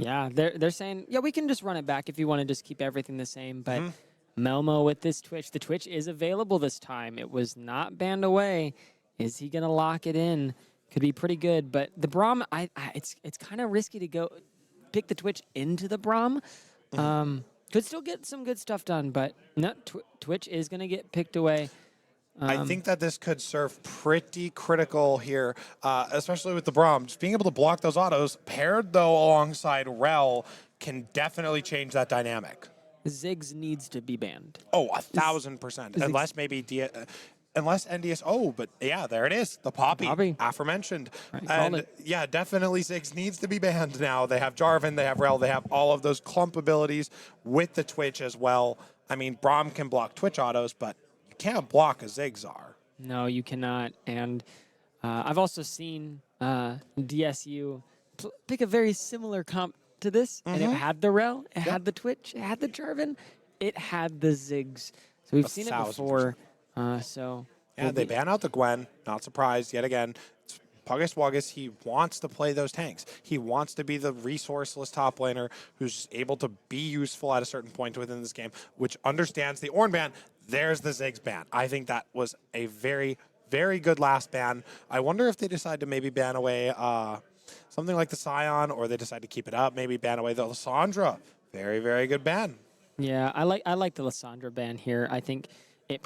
Yeah, they're saying, yeah, we can just run it back if you want to just keep everything the same. But Mhm. Melmo with this Twitch, the Twitch is available this time. It was not banned away. Is he gonna lock it in? Could be pretty good. But the Braum, it's kind of risky to go pick the Twitch into the Braum. Mhm. Could still get some good stuff done, but no, Twitch is gonna get picked away. I think that this could serve pretty critical here, especially with the Braum. Just being able to block those autos, paired though alongside Rel, can definitely change that dynamic. Ziggs needs to be banned. Oh, 1,000%. Unless maybe unless NDS. Oh, but yeah, there it is. The Poppy, Poppy. aforementioned. Right, called And it. yeah, definitely Ziggs needs to be banned now. They have Jarvan, they have Rel, they have all of those clump abilities with the Twitch as well. I mean, Braum can block Twitch autos, but you can't block a Zigzar. No, you cannot. And I've also seen DSU pick a very similar comp to this, and it had the Rel, it Yep. had the Twitch, it had the Jarvan, it had the Ziggs. So we've seen it 1,000%. before. So Yeah, we'll they be, ban out the Gwen. Not surprised yet again. It's Puggus Wuggus, he wants to play those tanks. He wants to be the resourceless top laner who's able to be useful at a certain point within this game, which understands the Ornn ban. There's the Ziggs ban. I think that was a very, very good last ban. I wonder if they decide to maybe ban away something like the Scion, or they decide to keep it up, maybe ban away the Lissandra. Very, very good ban. yeah, I like the Lissandra ban here. I think it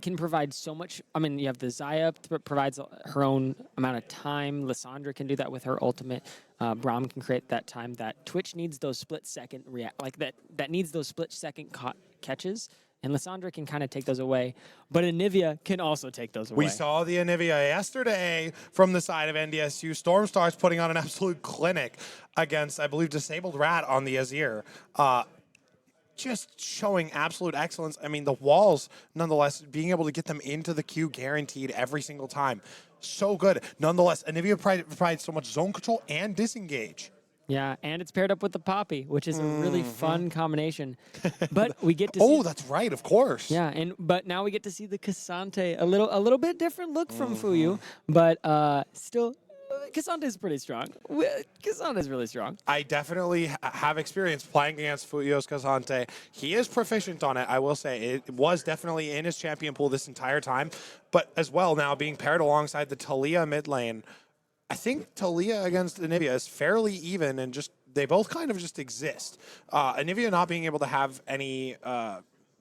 can provide so much. I mean, you have the Xayah that provides her own amount of time. Lissandra can do that with her ultimate. Braum can create that time. That Twitch needs those split second like that needs those split second catches. And Lissandra can kind of take those away, but Anivia can also take those away. We saw the Anivia yesterday from the side of NDSU. Stormstar's putting on an absolute clinic against, I believe, Disabled Rat on the Azir. Just showing absolute excellence. I mean, the walls, nonetheless, being able to get them into the queue guaranteed every single time. So good. Nonetheless, Anivia provides so much zone control and disengage. Yeah, and it's paired up with the Poppy, which is a really fun combination. But we get to see. Oh, that's right, of course. Yeah, but now we get to see the Cassante, a little bit different look from Fuyu, but still, Cassante is pretty strong. Cassante is really strong. I definitely have experience playing against Fuyos Casante. He is proficient on it, I will say. It was definitely in his champion pool this entire time, but as well now being paired alongside the Talia mid lane. I think Talia against Anivia is fairly even, and just they both kind of just exist. Anivia not being able to have any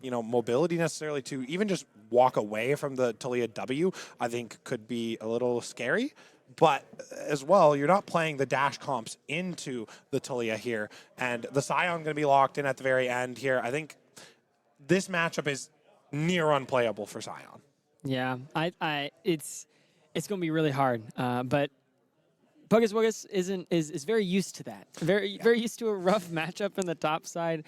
mobility necessarily to even just walk away from the Talia W, I think could be a little scary. But as well, you're not playing the dash comps into the Talia here, and the Scion going to be locked in at the very end here. I think this matchup is near unplayable for Scion. Yeah, it's gonna be really hard. But Puggus Wuggus is very used to that. Very used to a rough matchup in the top side.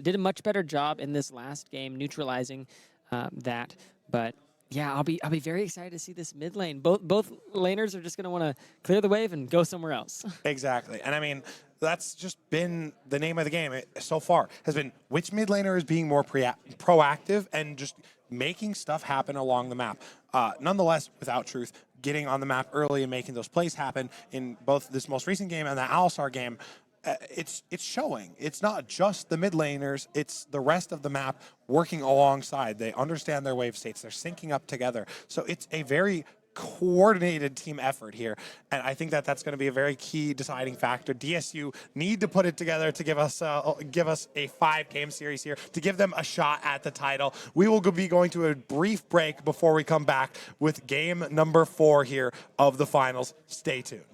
Did a much better job in this last game neutralizing that. But yeah, I'll be very excited to see this mid lane. Both laners are just gonna want to clear the wave and go somewhere else. Exactly. And I mean, that's just been the name of the game so far, has been which mid laner is being more proactive and just making stuff happen along the map. Nonetheless, without truth, getting on the map early and making those plays happen in both this most recent game and the Alistar game, it's showing. It's not just the mid laners, it's the rest of the map working alongside. They understand their wave states. They're syncing up together. So it's a very coordinated team effort here, and I think that that's going to be a very key deciding factor. DSU need to put it together to give us a 5-game series here, to give them a shot at the title. We will be going to a brief break before we come back with game number 4 here of the finals. Stay tuned.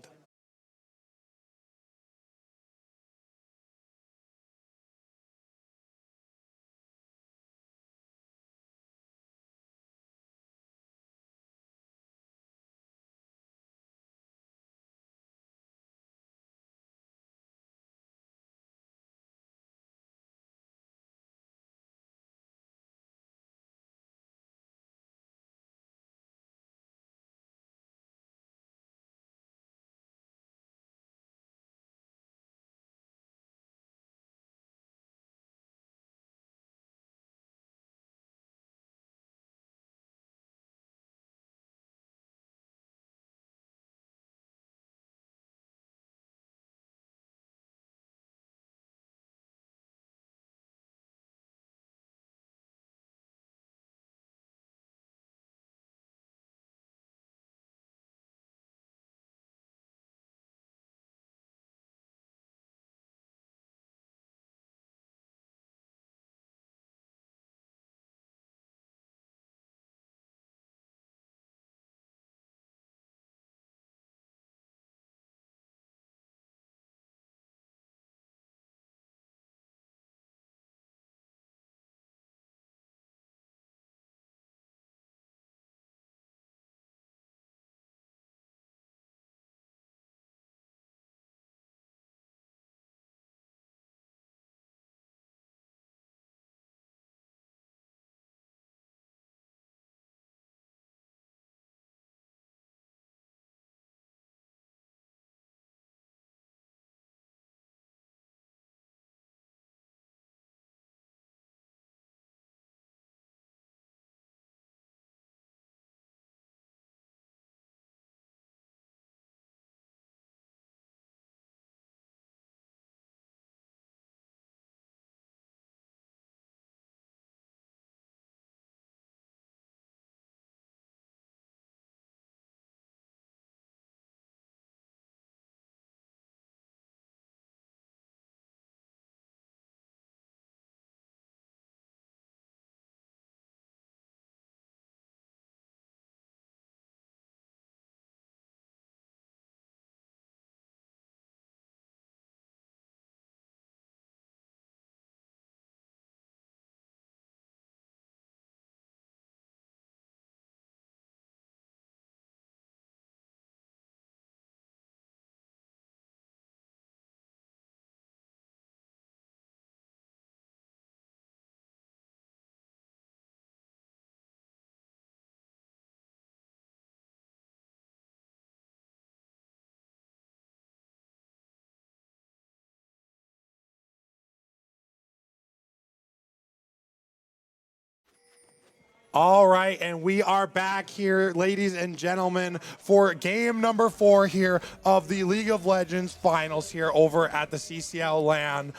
All right, and we are back here, ladies and gentlemen, for game number 4 here of the League of Legends finals here over at the CCL LAN.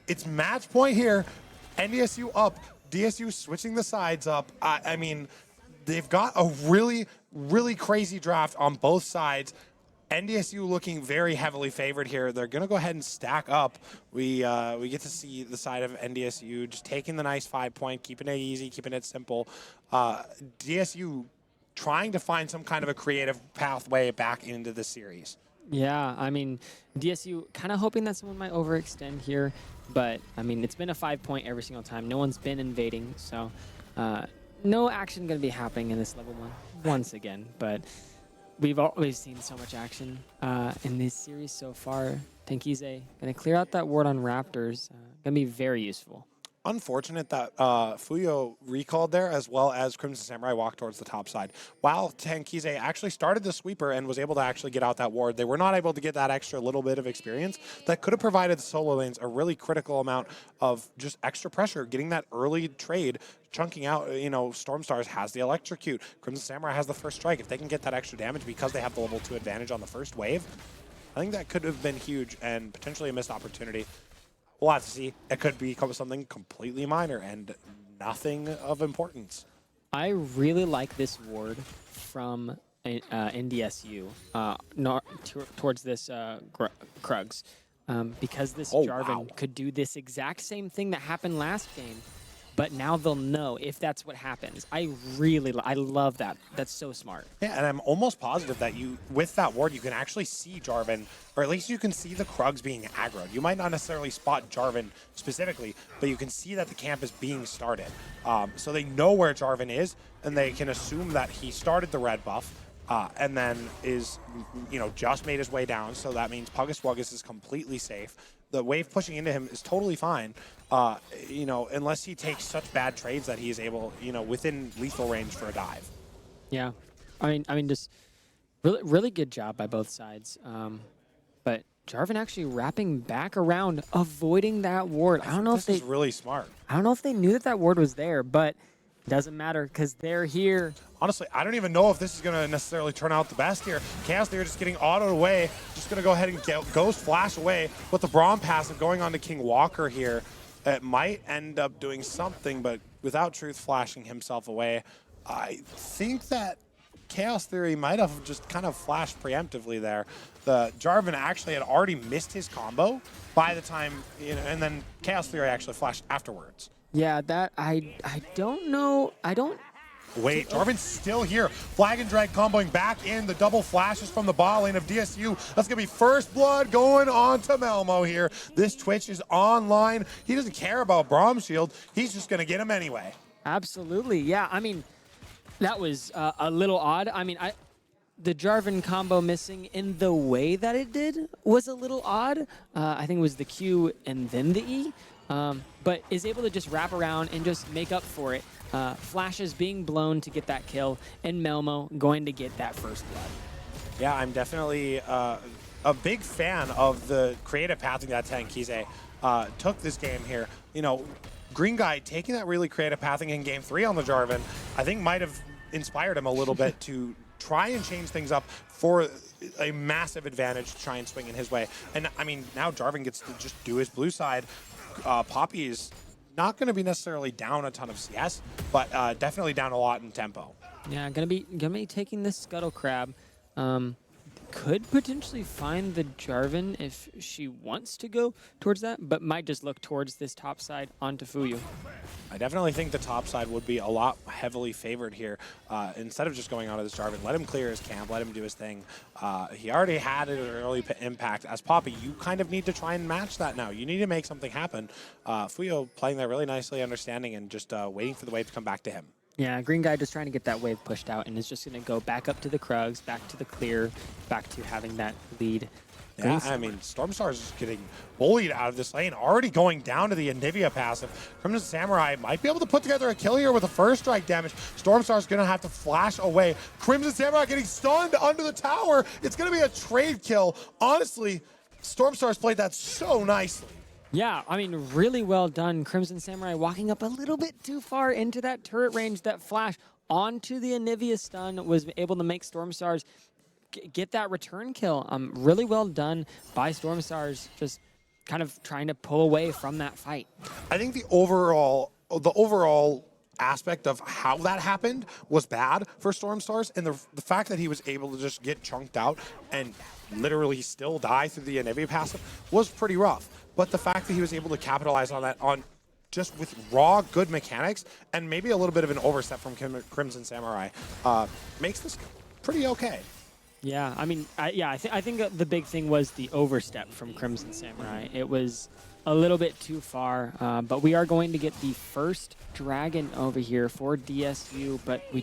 It's match point here. NDSU up, DSU switching the sides up. I mean, they've got a really, really crazy draft on both sides. NDSU looking very heavily favored here. They're going to go ahead and stack up. We get to see the side of NDSU just taking the nice 5-point, keeping it easy, keeping it simple. DSU trying to find some kind of a creative pathway back into the series. Yeah, I mean, DSU kind of hoping that someone might overextend here, but I mean, it's been a 5-point every single time. No one's been invading, so no action going to be happening in this level 1 once again, but we've always seen so much action in this series so far. Tenkize going to clear out that ward on Raptors. Going to be very useful. Unfortunate that Fuyo recalled there, as well as Crimson Samurai walked towards the top side. While Tenkize actually started the sweeper and was able to actually get out that ward, they were not able to get that extra little bit of experience that could have provided the solo lanes a really critical amount of just extra pressure, getting that early trade, chunking out. You know, Stormstars has the electrocute. Crimson Samurai has the first strike. If they can get that extra damage because they have the level 2 advantage on the first wave, I think that could have been huge and potentially a missed opportunity. We'll have to see. It could become something completely minor and nothing of importance. I really like this ward from NDSU towards this Krugs because this Jarvan could do this exact same thing that happened last game, but now they'll know if that's what happens. I love that. That's so smart. Yeah, and I'm almost positive that with that ward, you can actually see Jarvan, or at least you can see the Krugs being aggroed. You might not necessarily spot Jarvan specifically, but you can see that the camp is being started. So they know where Jarvan is, and they can assume that he started the red buff, and then is, just made his way down. So that means Puggus Wuggus is completely safe. The wave pushing into him is totally fine, unless he takes such bad trades that he is able, within lethal range for a dive. Yeah, I mean, just really, really good job by both sides. But Jarvan actually wrapping back around, avoiding that ward. I don't know if this is really smart. I don't know if they knew that ward was there, but doesn't matter because they're here. Honestly, I don't even know if this is going to necessarily turn out the best here. Chaos Theory just getting autoed away. Just going to go ahead and get Ghost Flash away with the Braum passive going on to King Walker here. It might end up doing something, but without Truth flashing himself away, I think that Chaos Theory might have just kind of flashed preemptively there. The Jarvan actually had already missed his combo by the time, and then Chaos Theory actually flashed afterwards. Yeah, that I don't know. Wait, Jarvan's still here. Flag and drag comboing back in. The double flashes from the bot lane of DSU. That's going to be first blood going on to Melmo here. This Twitch is online. He doesn't care about Braum Shield. He's just going to get him anyway. Absolutely. Yeah, I mean, that was a little odd. I mean, the Jarvan combo missing in the way that it did was a little odd. I think it was the Q and then the E. But is able to just wrap around and just make up for it. Flashes being blown to get that kill, and Melmo going to get that first blood. Yeah, I'm definitely a big fan of the creative pathing that Tenkize took this game here. Green Guy taking that really creative pathing in Game 3 on the Jarvan, I think might have inspired him a little bit to try and change things up for a massive advantage to try and swing in his way. And I mean, now Jarvan gets to just do his blue side. Poppy is not going to be necessarily down a ton of CS, but definitely down a lot in tempo. Yeah, gonna be taking this Scuttle Crab. Could potentially find the Jarvan if she wants to go towards that, but might just look towards this top side onto Fuyu. I definitely think the top side would be a lot heavily favored here. Instead of just going onto this Jarvan, let him clear his camp, let him do his thing. He already had an early impact. As Poppy, you kind of need to try and match that now. You need to make something happen. Fuyo playing that really nicely, understanding, and just waiting for the wave to come back to him. Yeah, Green Guy just trying to get that wave pushed out and is just going to go back up to the Krugs, back to the clear, back to having that lead. Yeah, I mean, Stormstar is just getting bullied out of this lane, already going down to the Anivia passive. Crimson Samurai might be able to put together a kill here with a first strike damage. Stormstar is going to have to flash away. Crimson Samurai getting stunned under the tower. It's going to be a trade kill. Honestly, Stormstar's played that so nicely. Yeah, I mean, really well done. Crimson Samurai walking up a little bit too far into that turret range. That flash onto the Anivia stun was able to make Stormstars get that return kill. Really well done by Stormstars, just kind of trying to pull away from that fight. I think the overall aspect of how that happened was bad for Stormstars, and the fact that he was able to just get chunked out and literally still die through the Anivia passive was pretty rough. But the fact that he was able to capitalize on that on just with raw good mechanics and maybe a little bit of an overstep from Crimson Samurai makes this pretty okay. Yeah, I mean, I think the big thing was the overstep from Crimson Samurai. It was a little bit too far, but we are going to get the first dragon over here for DSU. But we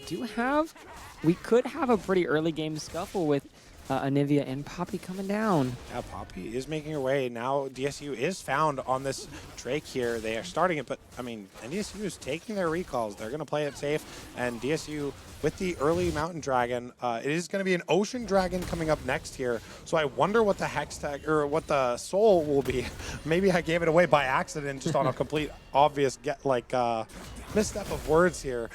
could have a pretty early game scuffle with Anivia and Poppy coming down. Yeah, Poppy is making her way. Now DSU is found on this Drake here. They are starting it, but I mean, DSU is taking their recalls. They're going to play it safe, and DSU with the early Mountain Dragon. It is going to be an Ocean Dragon coming up next here. So I wonder what the Hex Tag or what the Soul will be. Maybe I gave it away by accident, just on a complete obvious misstep of words here.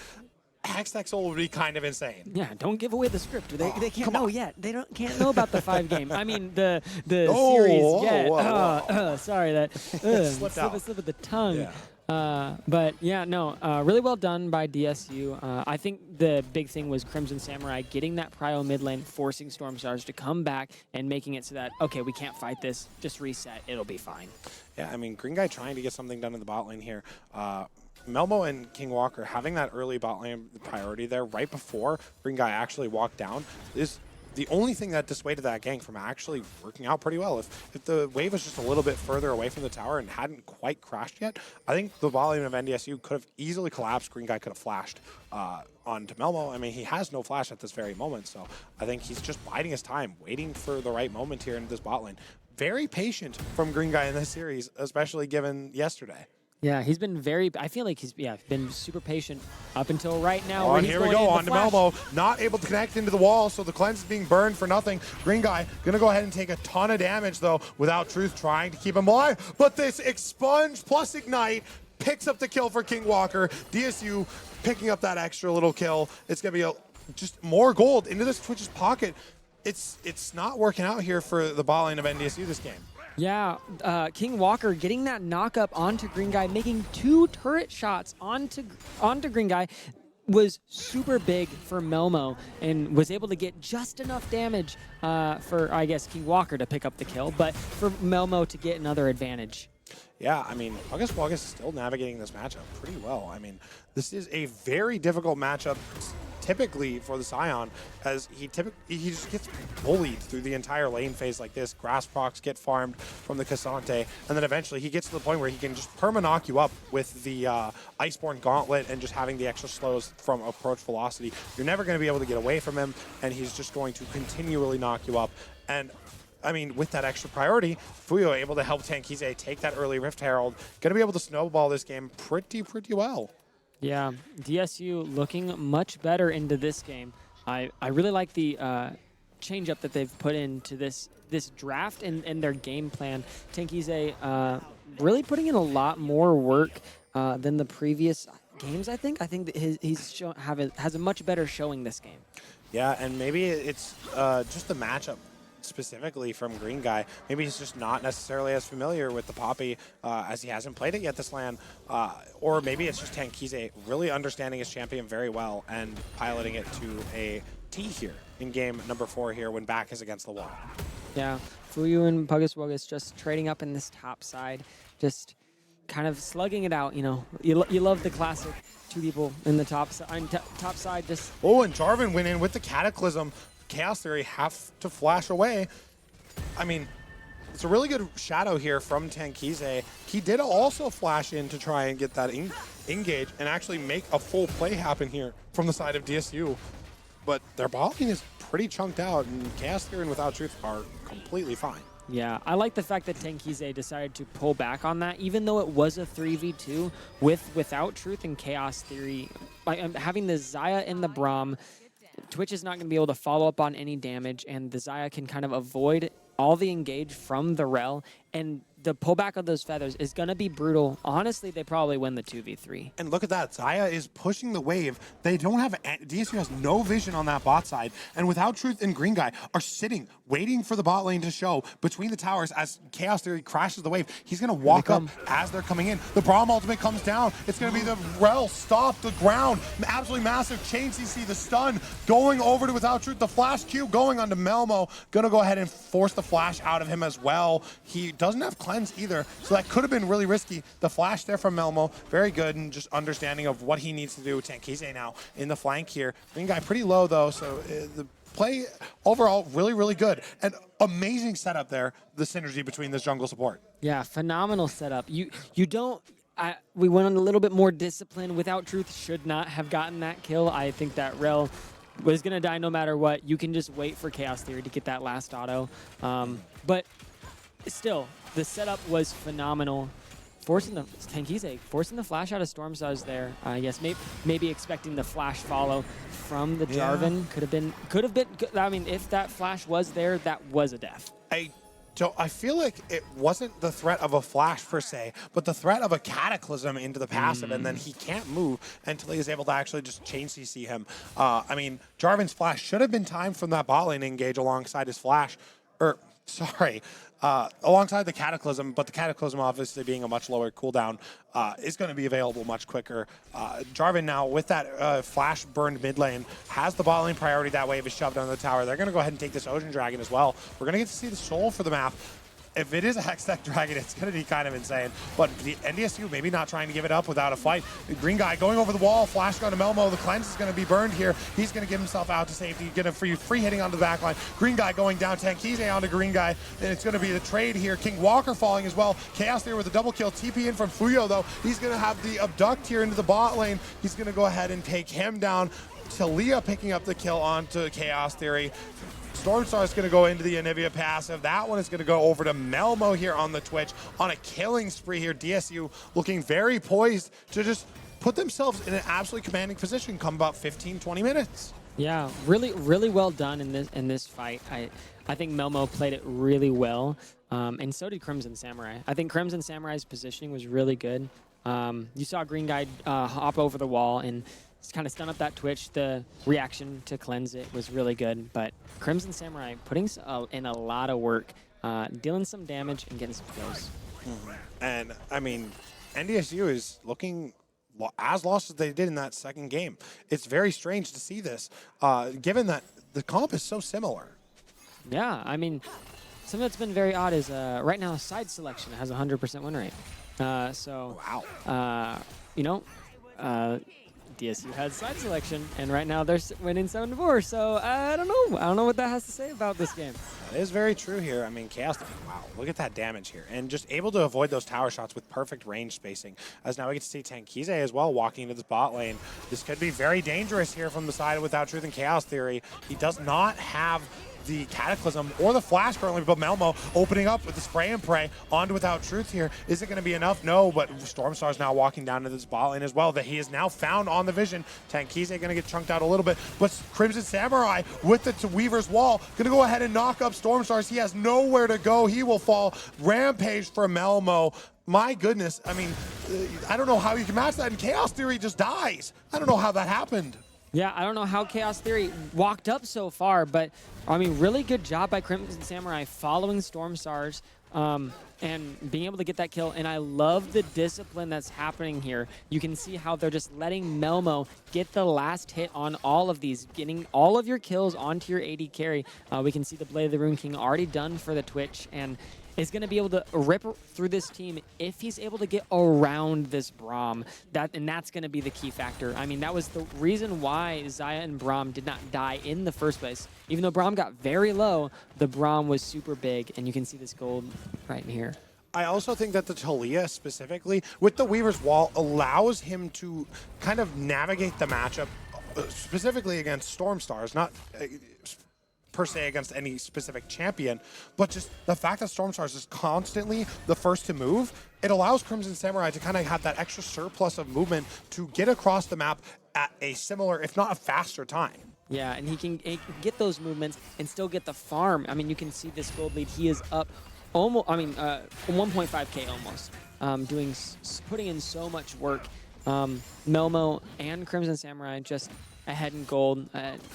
Hextech Soul would be kind of insane. Yeah, don't give away the script. They can't know yet. They can't know about the 5 game. I mean the series yet. Sorry, that slipped out. Slip of the tongue. Yeah. But yeah, no, really well done by DSU. I think the big thing was Crimson Samurai getting that prio mid lane, forcing Stormstars to come back and making it so that, okay, we can't fight this, just reset, it'll be fine. Yeah, I mean, Green Guy trying to get something done in the bot lane here. Melmo and King Walker having that early bot lane priority there right before Green Guy actually walked down is the only thing that dissuaded that gank from actually working out pretty well. If the wave was just a little bit further away from the tower and hadn't quite crashed yet, I think the volume of NDSU could have easily collapsed. Green Guy could have flashed onto Melmo. I mean, he has no flash at this very moment, so I think he's just biding his time, waiting for the right moment here in this bot lane. Very patient from Green Guy in this series, especially given yesterday. Yeah, he's been I feel like he's been super patient up until right now. Oh, and here we go, on to Melmo. Not able to connect into the wall, so the cleanse is being burned for nothing. Green Guy gonna go ahead and take a ton of damage, though, without Truth trying to keep him alive. But this Expunge plus Ignite picks up the kill for King Walker. DSU picking up that extra little kill. It's gonna be just more gold into this Twitch's pocket. It's not working out here for the bot lane of NDSU this game. Yeah, King Walker getting that knock up onto Green Guy, making 2 turret shots onto Green Guy was super big for Melmo and was able to get just enough damage for, I guess, King Walker to pick up the kill, but for Melmo to get another advantage. Yeah, I mean, August is still navigating this matchup pretty well. I mean, this is a very difficult matchup typically for the Scion, as he just gets bullied through the entire lane phase like this. Grass procs get farmed from the Cassante, and then eventually he gets to the point where he can just perma-knock you up with the Iceborne Gauntlet and just having the extra slows from approach velocity. You're never going to be able to get away from him, and he's just going to continually knock you up. And I mean, with that extra priority, Fuyo able to help Tankize take that early Rift Herald, going to be able to snowball this game pretty well. Yeah, DSU looking much better into this game. I really like the change-up that they've put into this draft and their game plan. Tankize really putting in a lot more work than the previous games, I think. I think that has a much better showing this game. Yeah, and maybe it's just the matchup specifically from Green Guy. Maybe he's just not necessarily as familiar with the Poppy as he hasn't played it yet this LAN. Or maybe it's just Tankize really understanding his champion very well and piloting it to a T here in game number 4 here when back is against the wall. Yeah, Fuyu and Puggus Wuggus just trading up in this top side, just kind of slugging it out, you know. You love the classic 2 people in the top side just... Oh, and Jarvan went in with the Cataclysm. Chaos Theory have to flash away. I mean, it's a really good shadow here from Tankize. He did also flash in to try and get that engage and actually make a full play happen here from the side of DSU. But their bot lane is pretty chunked out, and Chaos Theory and Without Truth are completely fine. Yeah, I like the fact that Tankize decided to pull back on that, even though it was a 3v2 Without Truth and Chaos Theory. Having the Xayah and the Braum, Twitch is not going to be able to follow up on any damage, and the Xayah can kind of avoid all the engage from the Rel and the pullback of those feathers is going to be brutal. Honestly, they probably win the 2v3. And look at that. Zaya is pushing the wave. They don't have... DSU has no vision on that bot side. And Without Truth and Green Guy are sitting, waiting for the bot lane to show between the towers as Chaos Theory crashes the wave. He's going to walk up as they're coming in. The Braum ultimate comes down. It's going to be the Rel stop the ground. Absolutely massive chain CC. The stun going over to Without Truth. The flash Q going onto Melmo. Going to go ahead and force the flash out of him as well. He doesn't have cleanse either, so that could have been really risky. The flash there from Melmo, very good, and just understanding of what he needs to do. Tankize now in the flank here. Green Guy pretty low though, so the play overall really, really good. And amazing setup there, the synergy between this jungle support. Yeah, phenomenal setup. We went on a little bit more discipline. Without Truth should not have gotten that kill. I think that Rel was going to die no matter what. You can just wait for Chaos Theory to get that last auto. But still, the setup was phenomenal. Tankize forcing the flash out of Stormstars there. I guess maybe expecting the flash follow from the Jarvan. Could have been. I mean, if that flash was there, that was a death. I feel like it wasn't the threat of a flash per se, but the threat of a cataclysm into the passive, and then he can't move until he is able to actually just chain CC him. I mean, Jarvan's flash should have been timed from that bot lane engage alongside his flash, alongside the Cataclysm, but the Cataclysm obviously being a much lower cooldown is going to be available much quicker. Jarvan now with that flash burned mid lane has the bot lane priority. That wave is shoved under the tower. They're going to go ahead and take this Ocean Dragon as well. We're going to get to see the soul for the map. If it is a Hextech Dragon, it's going to be kind of insane. But the NDSU maybe not trying to give it up without a fight. The Green Guy going over the wall, flash going to Melmo. The cleanse is going to be burned here. He's going to get himself out to safety, get a free hitting onto the backline. Green Guy going down, Tankize onto Green Guy. And it's going to be the trade here. King Walker falling as well. Chaos there with a double kill. TP in from Fuyo, though. He's going to have the abduct here into the bot lane. He's going to go ahead and take him down. Talia picking up the kill onto Chaos Theory. Stormstar is going to go into the Anivia passive. That one is going to go over to Melmo here on the Twitch on a killing spree here. DSU looking very poised to just put themselves in an absolutely commanding position come about 15, 20 minutes. Yeah, really well done in this fight. I think Melmo played it really well, and so did Crimson Samurai. I think Crimson Samurai's positioning was really good. You saw Green Guy hop over the wall and kind of stun up that Twitch. The reaction to cleanse it was really good, but Crimson Samurai putting in a lot of work, dealing some damage and getting some kills. And I mean, NDSU is looking as lost as they did in that second game. It's very strange to see this, given that the comp is so similar. Yeah, I mean, something that's been very odd is right now side selection has a 100% win rate. Wow. DSU had side selection, and right now they're winning 7-4. So I don't know. I don't know what that has to say about this game. That is very true here. I mean, Chaos, wow, look at that damage here. And just able to avoid those tower shots with perfect range spacing. As now we get to see Tankize as well walking into this bot lane. This could be very dangerous here from the side of Without Truth and Chaos Theory. He does not have the Cataclysm or the Flash currently, but Melmo opening up with the spray and pray onto Without Truth here. Is it going to be enough? No, but Stormstar's now walking down to this bot lane as well that he is now found on the vision. Tankize going to get chunked out a little bit, but Crimson Samurai with the Weaver's Wall going to go ahead and knock up Stormstars. He has nowhere to go. He will fall. Rampage for Melmo. My goodness. I mean, I don't know how you can match that, and Chaos Theory just dies. I don't know how that happened. Yeah, I don't know how Chaos Theory walked up so far, but I mean, really good job by Crimson Samurai following Stormstars and being able to get that kill. And I love the discipline that's happening here. You can see how they're just letting Melmo get the last hit on all of these, getting all of your kills onto your AD carry. We can see the Blade of the Rune King already done for the Twitch, and is going to be able to rip through this team if he's able to get around this Braum. And that's going to be the key factor. I mean, that was the reason why Zaya and Braum did not die in the first place. Even though Braum got very low, the Braum was super big, and you can see this gold right in here. I also think that the Talia specifically, with the Weaver's Wall, allows him to kind of navigate the matchup specifically against Stormstars, not per se against any specific champion, but just the fact that Stormstars is constantly the first to move, it allows Crimson Samurai to kind of have that extra surplus of movement to get across the map at a similar, if not a faster time. Yeah, and he can get those movements and still get the farm. I mean, you can see this gold lead. He is up almost, 1.5K almost. Putting in so much work. Melmo and Crimson Samurai just ahead in gold,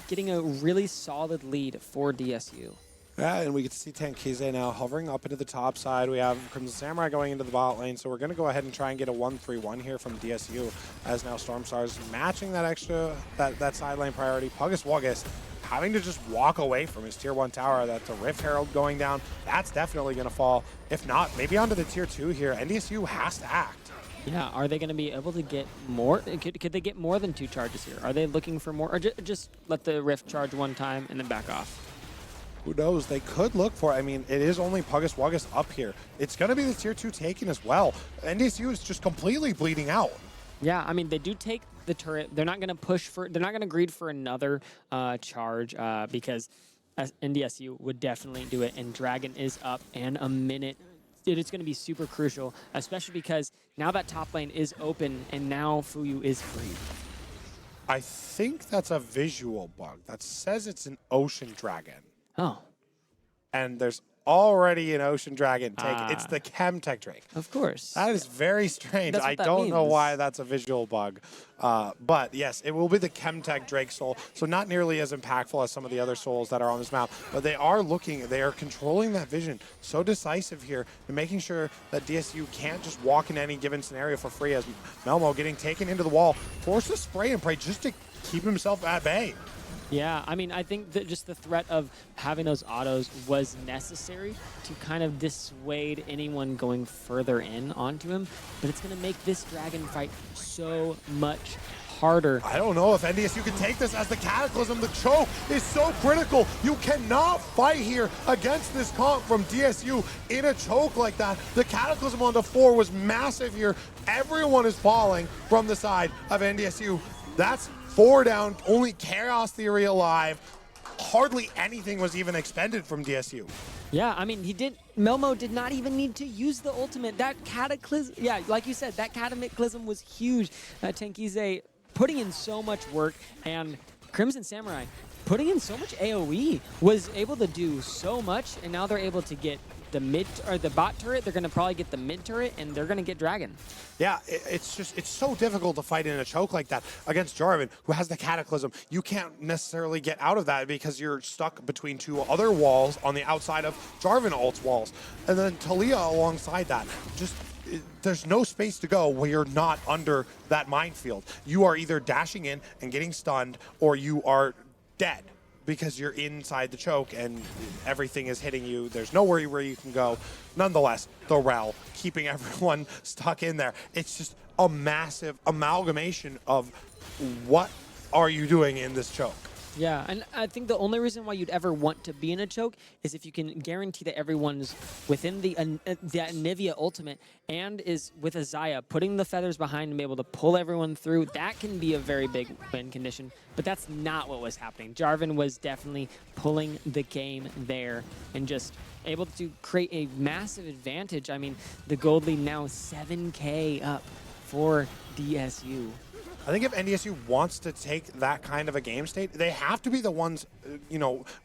getting a really solid lead for DSU. Yeah, and we get to see Tankize now hovering up into the top side. We have Crimson Samurai going into the bot lane, so we're going to go ahead and try and get a 1-3-1 here from DSU, as now Stormstars matching that extra, that side lane priority. Puggus Wuggus having to just walk away from his tier 1 tower. That's a Rift Herald going down. That's definitely going to fall. If not, maybe onto the tier 2 here. NDSU has to act. Yeah, are they going to be able to get more? Could they get more than 2 charges here? Are they looking for more? Or just let the Rift charge one time and then back off? Who knows? They could look for it. I mean, it is only Puggus Wuggus up here. It's going to be the tier 2 taken as well. NDSU is just completely bleeding out. Yeah, I mean, they do take the turret. They're not going to push for, they're not going to greed for another charge because NDSU would definitely do it. And Dragon is up and a minute. It's going to be super crucial, especially because now that top lane is open and now Fuyu is free. I think that's a visual bug that says it's an Ocean Dragon. Oh. And there's already an Ocean Dragon take. It's the Chemtech Drake. Of course. That is very strange. That's what I that don't know means. why that's a visual bug. But yes, it will be the Chemtech Drake soul. So not nearly as impactful as some of the other souls that are on this map. But they are controlling that vision. So decisive here and making sure that DSU can't just walk in any given scenario for free, as Melmo getting taken into the wall, forced to spray and pray just to keep himself at bay. Yeah, I mean, I think that just the threat of having those autos was necessary to kind of dissuade anyone going further in onto him, but it's going to make this Dragon fight so much harder. I don't know if NDSU can take this as the Cataclysm. The choke is so critical. You cannot fight here against this comp from DSU in a choke like that. The Cataclysm on the 4 was massive here. Everyone is falling from the side of NDSU. That's 4 down, only Chaos Theory alive. Hardly anything was even expended from DSU. Yeah, I mean, Melmo did not even need to use the ultimate. That Cataclysm, yeah, like you said, that Cataclysm was huge. Tankize putting in so much work, and Crimson Samurai putting in so much AoE, was able to do so much, and now they're able to get the bot turret. They're going to probably get the mid turret, and they're going to get Dragon. Yeah, it's so difficult to fight in a choke like that against Jarvan, who has the Cataclysm. You can't necessarily get out of that because you're stuck between 2 other walls on the outside of Jarvan ult's walls. And then Talia alongside that. There's no space to go where you're not under that minefield. You are either dashing in and getting stunned, or you are dead, because you're inside the choke and everything is hitting you. There's nowhere where you can go. Nonetheless, the Rel keeping everyone stuck in there. It's just a massive amalgamation of what are you doing in this choke. Yeah, and I think the only reason why you'd ever want to be in a choke is if you can guarantee that everyone's within the Anivia ultimate and is with a Xayah, putting the feathers behind and be able to pull everyone through. That can be a very big win condition, but that's not what was happening. Jarvan was definitely pulling the game there and just able to create a massive advantage. I mean, the gold lead now 7K up for DSU. I think if NDSU wants to take that kind of a game state, they have to be the ones,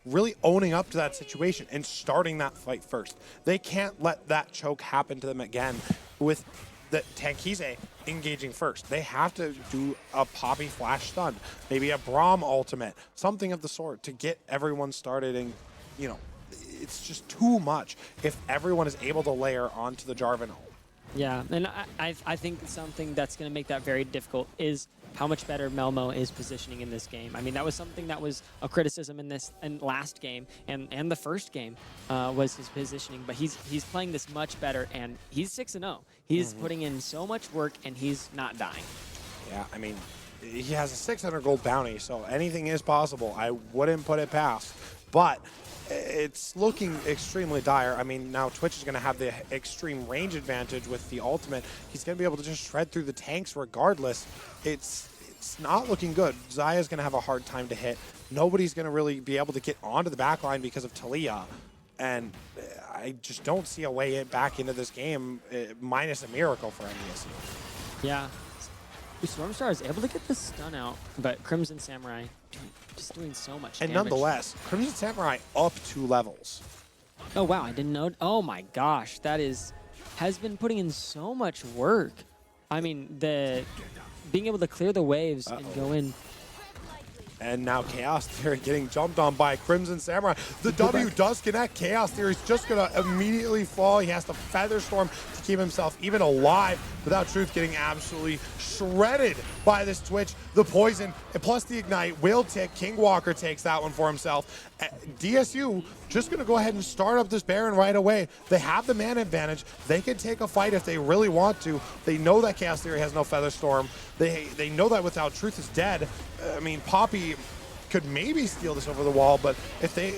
really owning up to that situation and starting that fight first. They can't let that choke happen to them again with the Tankize engaging first. They have to do a Poppy Flash stun, maybe a Braum ultimate, something of the sort to get everyone started. And, it's just too much if everyone is able to layer onto the Jarvan ult. Yeah, and I think something that's going to make that very difficult is how much better Melmo is positioning in this game. I mean, that was something that was a criticism in this and last game and the first game was his positioning. But he's playing this much better, and he's 6-0. He's putting in so much work, and he's not dying. Yeah, I mean, he has a 600 gold bounty, so anything is possible. I wouldn't put it past, but it's looking extremely dire. I mean, now Twitch is going to have the extreme range advantage with the ultimate. He's going to be able to just shred through the tanks regardless. It's not looking good. Xayah's going to have a hard time to hit. Nobody's going to really be able to get onto the backline because of Talia. And I just don't see a way back into this game minus a miracle for NDSU. Yeah. Stormstar is able to get the stun out, but Crimson Samurai just doing so much damage. And nonetheless, Crimson Samurai up 2 levels. Oh, wow, I didn't know. Oh, my gosh, has been putting in so much work. I mean, being able to clear the waves and go in. And now Chaos Theory getting jumped on by Crimson Samurai. The W does connect. Chaos Theory's just going to immediately fall. He has to Feather Storm to keep himself even alive. Without Truth getting absolutely shredded by this Twitch. The Poison, and plus the Ignite will tick. King Walker takes that one for himself. DSU just going to go ahead and start up this Baron right away. They have the mana advantage. They can take a fight if they really want to. They know that Chaos Theory has no Feather Storm. They know that Without Truth is dead. I mean, Poppy could maybe steal this over the wall, but if they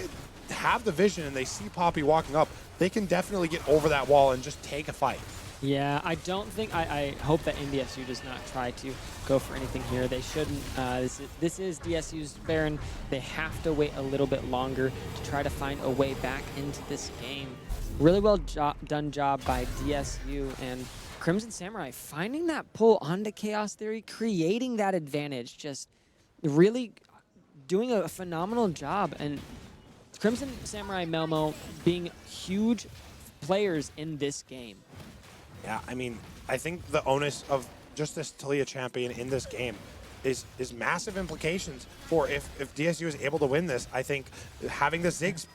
have the vision and they see Poppy walking up, they can definitely get over that wall and just take a fight. Yeah, I don't think, I hope that NDSU does not try to go for anything here. They shouldn't. This is DSU's Baron. They have to wait a little bit longer to try to find a way back into this game. Really well done job by DSU, and Crimson Samurai finding that pull onto Chaos Theory, creating that advantage, just really doing a phenomenal job. And Crimson Samurai Melmo being huge players in this game. Yeah, I mean, I think the onus of just this Talia champion in this game is massive implications for if DSU is able to win this. I think having the Ziggs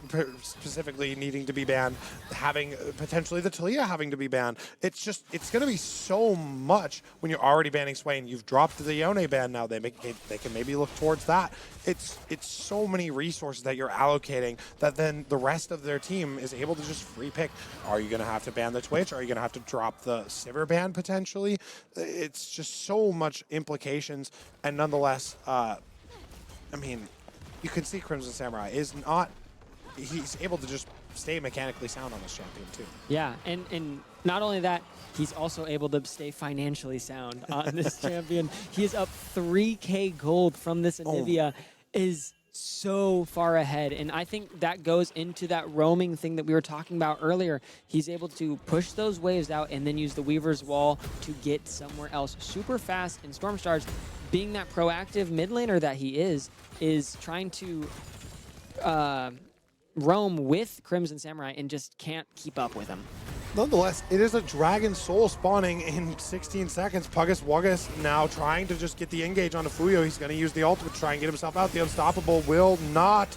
specifically needing to be banned, having potentially the Talia having to be banned, it's going to be so much when you're already banning Swain. You've dropped the Yone ban now. They can maybe look towards that. It's so many resources that you're allocating that then the rest of their team is able to just free pick. Are you going to have to ban the Twitch? Are you going to have to drop the Sivir ban potentially? It's just so much implications. And nonetheless, I mean, you can see Crimson Samurai is not, he's able to just stay mechanically sound on this champion too. Yeah, and not only that, he's also able to stay financially sound on this champion. He is up 3K gold from this Anivia, is so far ahead. And I think that goes into that roaming thing that we were talking about earlier. He's able to push those waves out and then use the Weaver's Wall to get somewhere else super fast. And Stormstars, being that proactive mid laner that he is trying to roam with Crimson Samurai and just can't keep up with him. Nonetheless, it is a Dragon Soul spawning in 16 seconds. Puggus Wuggus now trying to just get the engage onto Fuyo. He's going to use the ultimate to try and get himself out. The Unstoppable will not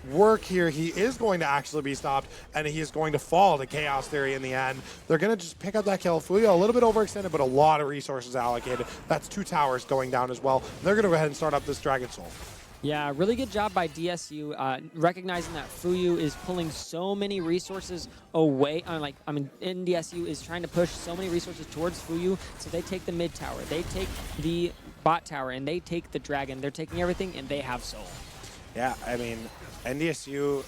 work here. He is going to actually be stopped, and he is going to fall to Chaos Theory in the end. They're going to just pick up that kill. Fuyo a little bit overextended, but a lot of resources allocated. That's 2 towers going down as well. They're going to go ahead and start up this Dragon Soul. Yeah, really good job by DSU, recognizing that Fuyu is pulling so many resources away. NDSU is trying to push so many resources towards Fuyu, so they take the mid tower, they take the bot tower, and they take the dragon. They're taking everything, and they have soul. Yeah, I mean, NDSU,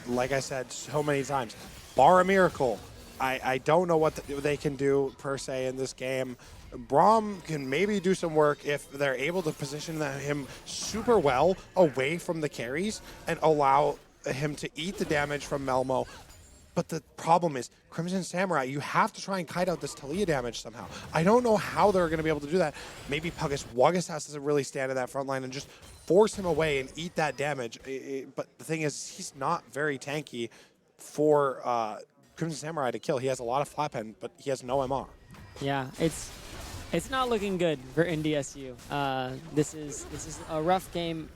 like I said so many times, bar a miracle. I don't know what they can do per se in this game. Braum can maybe do some work if they're able to position him super well away from the carries and allow him to eat the damage from Melmo. But the problem is, Crimson Samurai, you have to try and kite out this Talia damage somehow. I don't know how they're going to be able to do that. Maybe Puggus Wuggus has to really stand in that front line and just force him away and eat that damage. But the thing is, he's not very tanky for Crimson Samurai to kill. He has a lot of flat pen, but he has no MR. Yeah, it's not looking good for NDSU. This is a rough game.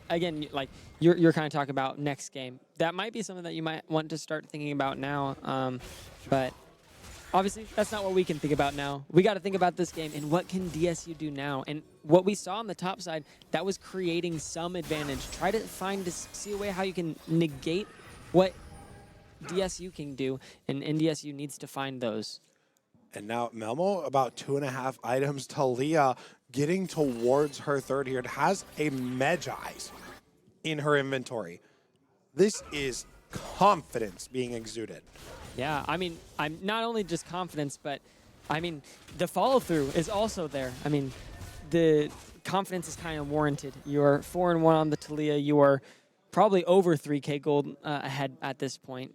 Again, like you're kind of talking about next game. That might be something that you might want to start thinking about now. But obviously, that's not what we can think about now. We got to think about this game and what can DSU do now. And what we saw on the top side, that was creating some advantage. Try to see a way how you can negate what DSU can do, and NDSU needs to find those. And now Melmo, about 2.5 items. Talia getting towards her third here. It has a Medjai's in her inventory. This is confidence being exuded. Yeah, I mean, I'm not only just confidence, but I mean, the follow-through is also there. I mean, the confidence is kind of warranted. You're 4-1 on the Talia. You are probably over 3K gold ahead at this point.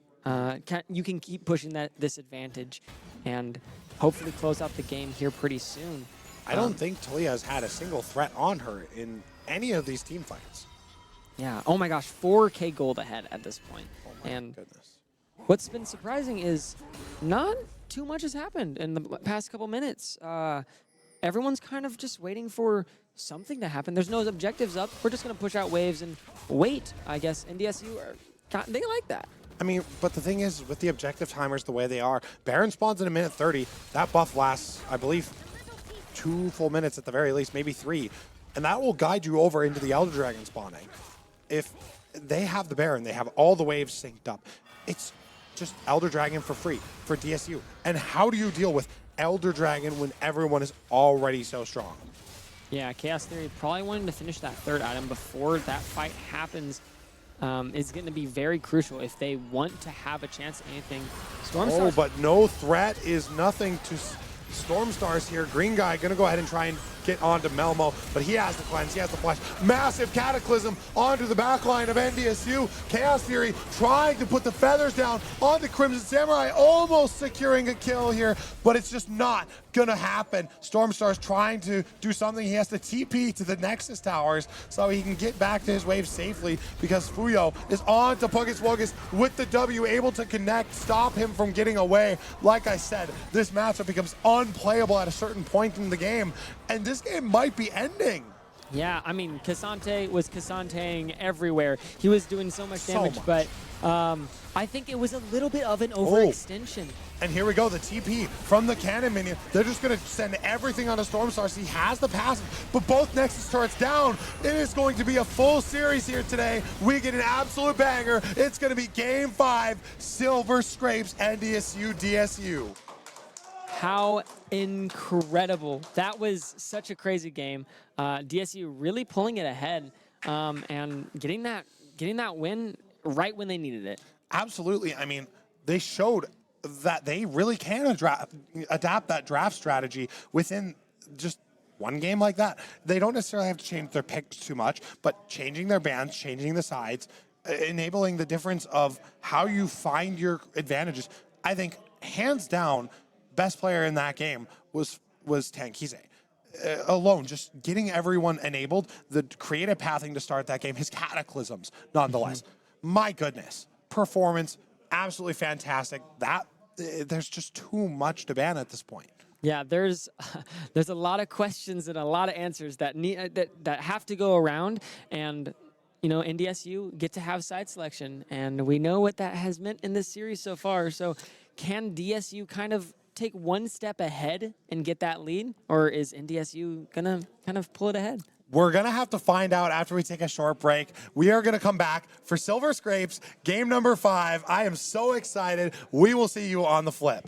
You can keep pushing this advantage and hopefully close out the game here pretty soon. I don't think Talia has had a single threat on her in any of these team fights. Yeah. Oh my gosh, 4K gold ahead at this point. Oh my goodness. What's been surprising is not too much has happened in the past couple minutes. Everyone's kind of just waiting for something to happen. There's no objectives up. We're just going to push out waves and wait, I guess. NDSU, they like that. I mean, but the thing is, with the objective timers the way they are, Baron spawns in a minute 30. That buff lasts, I believe, 2 full minutes at the very least, maybe 3. And that will guide you over into the Elder Dragon spawning. If they have the Baron, they have all the waves synced up. It's just Elder Dragon for free for DSU. And how do you deal with Elder Dragon when everyone is already so strong? Yeah, Chaos Theory probably wanting to finish that third item before that fight happens is going to be very crucial if they want to have a chance at anything. Oh, but no threat is nothing to Stormstars here. Green guy going to go ahead and try and get onto Melmo, but he has the cleanse, he has the flash. Massive Cataclysm onto the back line of NDSU. Chaos Theory trying to put the feathers down onto Crimson Samurai, almost securing a kill here, but it's just not gonna happen. Stormstar's trying to do something. He has to TP to the Nexus Towers so he can get back to his wave safely, because Fuyo is on to Puggus Wuggus with the W, able to connect, stop him from getting away. Like I said, this matchup becomes unplayable at a certain point in the game, and this game might be ending. Yeah, I mean, Cassante was Cassanteing everywhere. He was doing so much damage, but I think it was a little bit of an overextension. And here we go, the TP from the cannon minion. They're just going to send everything on a Stormstar. So he has the passive, but both Nexus turrets down. It is going to be a full series here today. We get an absolute banger. It's going to be Game 5, Silver Scrapes, NDSU, DSU. How incredible. That was such a crazy game. DSU really pulling it ahead and getting that win right when they needed it. Absolutely. I mean, they showed that they really can adapt that draft strategy within just one game like that. They don't necessarily have to change their picks too much, but changing their bans, changing the sides, enabling the difference of how you find your advantages. I think, hands down, best player in that game was Tankise. Alone, just getting everyone enabled, the creative pathing to start that game, his cataclysms, nonetheless. My goodness, performance, absolutely fantastic. There's just too much to ban at this point. Yeah, there's a lot of questions and a lot of answers that that have to go around, and you know, NDSU get to have side selection, and we know what that has meant in this series so far. So, can DSU kind of take one step ahead and get that lead, or is NDSU gonna kind of pull it ahead? We're going to have to find out after we take a short break. We are going to come back for Silver Scrapes, game number 5. I am so excited. We will see you on the flip.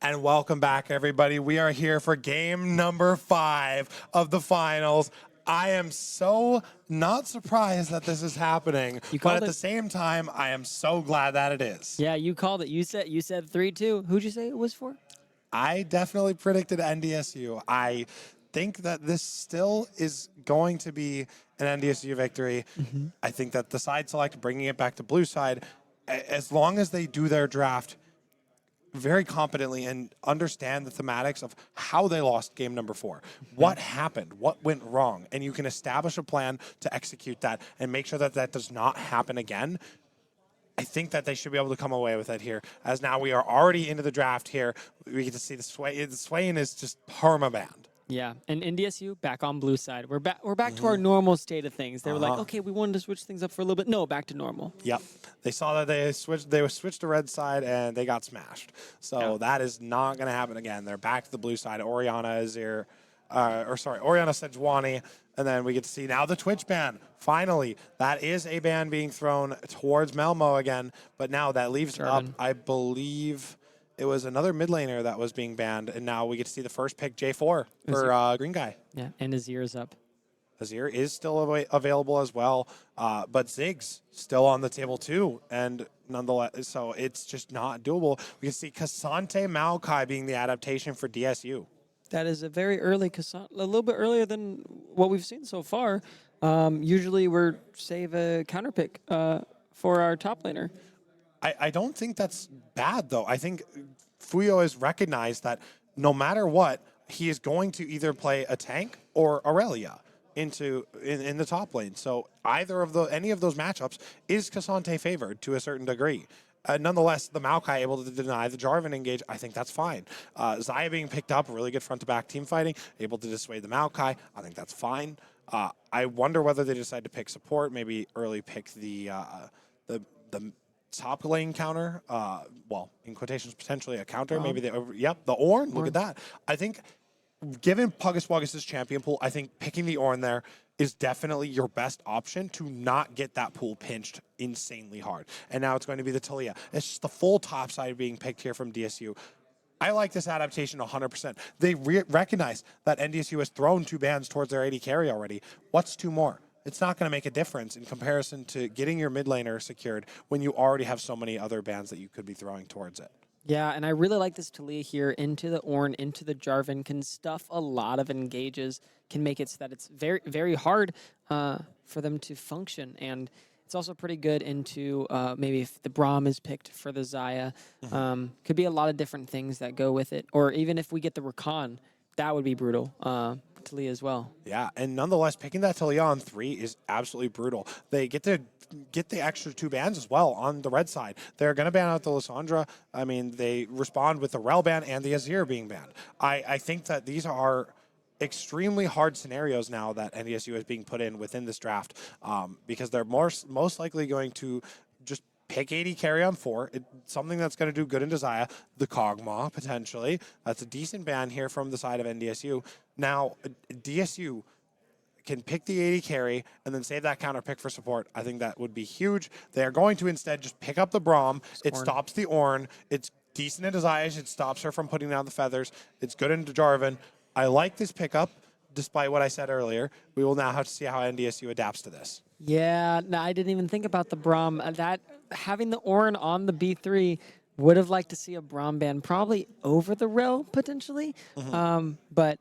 And welcome back, everybody. We are here for game number 5 of the finals. I am so not surprised that this is happening, You but called at it. the same time, I am so glad that it is. Yeah, you called it. You said 3-2. Who'd you say it was for? I definitely predicted NDSU. I think that this still is going to be an NDSU victory. I think that the side select, bringing it back to blue side, as long as they do their draft very competently and understand the thematics of how they lost game number 4. What happened? What went wrong? And you can establish a plan to execute that and make sure that that does not happen again. I think that they should be able to come away with it here, as now we are already into the draft here. We get to see the sway. The swaying is just perma-banned. Yeah, and NDSU back on blue side. We're back to our normal state of things. They were like, Uh-huh. okay, we wanted to switch things up for a little bit. No, back to normal. Yep. They saw that they switched to red side and they got smashed. So that is not going to happen again. They're back to the blue side. Oriana is here. Oriana Sejuani. And then we get to see now the Twitch ban. Finally, that is a ban being thrown towards Melmo again. But now that leaves up, Jarvan. I believe it was another mid laner that was being banned. And now we get to see the first pick, J4, for Green Guy. Yeah, and his ears up. Azir is still available as well, but Ziggs still on the table too, and nonetheless, so it's just not doable. We can see Cassante Maokai being the adaptation for DSU. That is a very early Cassandra, a little bit earlier than what we've seen so far. Usually we're save a counter pick for our top laner. I don't think that's bad though. I think Fuyo has recognized that no matter what, he is going to either play a tank or Aurelia in the top lane. So any of those matchups is Cassante favored to a certain degree. Nonetheless, the Maokai able to deny the Jarvan engage, I think that's fine. Xayah being picked up, really good front-to-back team fighting, able to dissuade the Maokai, I think that's fine. I wonder whether they decide to pick support, maybe early pick the top lane counter. Well, in quotations, potentially a counter. Maybe the Ornn. Look at that. I think, given Puggus Wuggus' champion pool, I think picking the Ornn there is definitely your best option to not get that pool pinched insanely hard. And now it's going to be the Talia. It's just the full top side being picked here from DSU. I like this adaptation 100%. They recognize that NDSU has thrown 2 bans towards their AD carry already. What's 2 more? It's not going to make a difference in comparison to getting your mid laner secured when you already have so many other bans that you could be throwing towards it. Yeah, and I really like this Talia here into the Ornn, into the Jarvan, can stuff a lot of engages, can make it so that it's very, very hard for them to function. And it's also pretty good into maybe if the Braum is picked for the Xayah. Could be a lot of different things that go with it. Or even if we get the Rakan, that would be brutal. Talia as well. Yeah, and nonetheless, picking that Talia on 3 is absolutely brutal. They get to get the extra 2 bans as well on the red side. They're going to ban out the Lissandra. I mean, they respond with the Rel ban and the Azir being banned. I think that these are extremely hard scenarios now that NDSU is being put in within this draft because they're most likely going to just pick AD carry on 4. It's something that's going to do good into Xayah. The Kog'Maw, potentially. That's a decent ban here from the side of NDSU. Now, DSU can pick the AD carry and then save that counter pick for support. I think that would be huge. They are going to instead just pick up the Braum. It stops the Ornn. It's decent into Xayah. It stops her from putting down the feathers. It's good into Jarvan. I like this pickup, despite what I said earlier. We will now have to see how NDSU adapts to this. Yeah, no, I didn't even think about the Braum. That having the Ornn on the B3 would have liked to see a Braum ban probably over the Rel potentially. But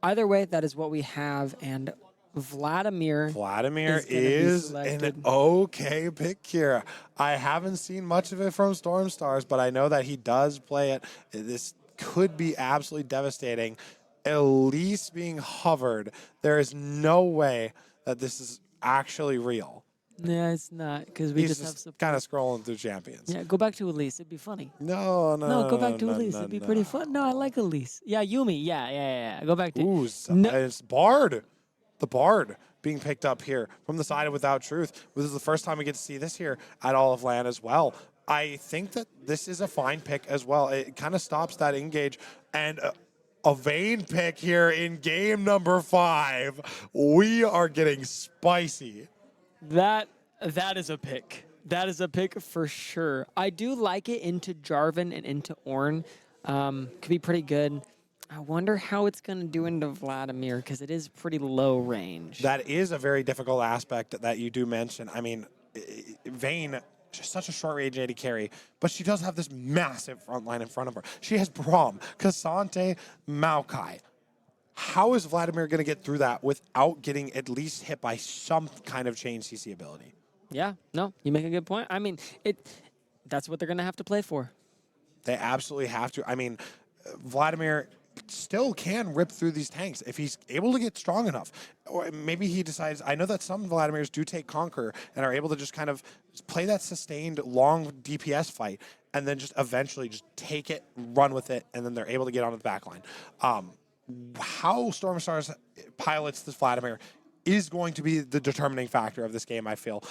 either way, that is what we have. And Vladimir is an okay pick here. I haven't seen much of it from Storm Stars, but I know that he does play it. This could be absolutely devastating. Elise being hovered. There is no way that this is actually real. Yeah, it's not because we He's just have just kind of scrolling through champions. Yeah, go back to Elise. It'd be funny. No, Go back to Elise. It'd be pretty fun. No, I like Elise. Yeah, Yumi. Yeah. Go back to. Ooh, it's Bard. The Bard being picked up here from the side of Without Truth. This is the first time we get to see this here at All of Land as well. I think that this is a fine pick as well. It kind of stops that engage. And a Vayne pick here in game number 5. We are getting spicy. That is a pick. That is a pick for sure. I do like it into Jarvan and into Ornn. Could be pretty good. I wonder how it's going to do into Vladimir because it is pretty low range. That is a very difficult aspect that you do mention. I mean, Vayne, just such a short range AD carry, but she does have this massive front line in front of her. She has Braum, Cassante, Maokai. How is Vladimir going to get through that without getting at least hit by some kind of chain CC ability? Yeah, no, you make a good point. I mean, that's what they're going to have to play for. They absolutely have to. I mean, Vladimir still can rip through these tanks if he's able to get strong enough. Or maybe he decides, I know that some Vladimirs do take Conquer and are able to just kind of play that sustained long DPS fight and then just eventually just take it, run with it, and then they're able to get onto the back line. How Stormstars pilots this Vladimir is going to be the determining factor of this game, I feel.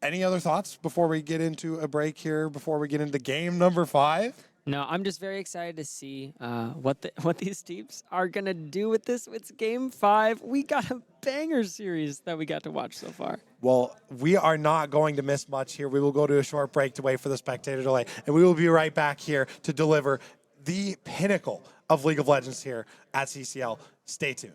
Any other thoughts before we get into a break here, before we get into game number 5? No, I'm just very excited to see what these teams are going to do with this. It's game 5. We got a banger series that we got to watch so far. Well, we are not going to miss much here. We will go to a short break to wait for the spectator delay, and we will be right back here to deliver the pinnacle of League of Legends here at CCL. Stay tuned.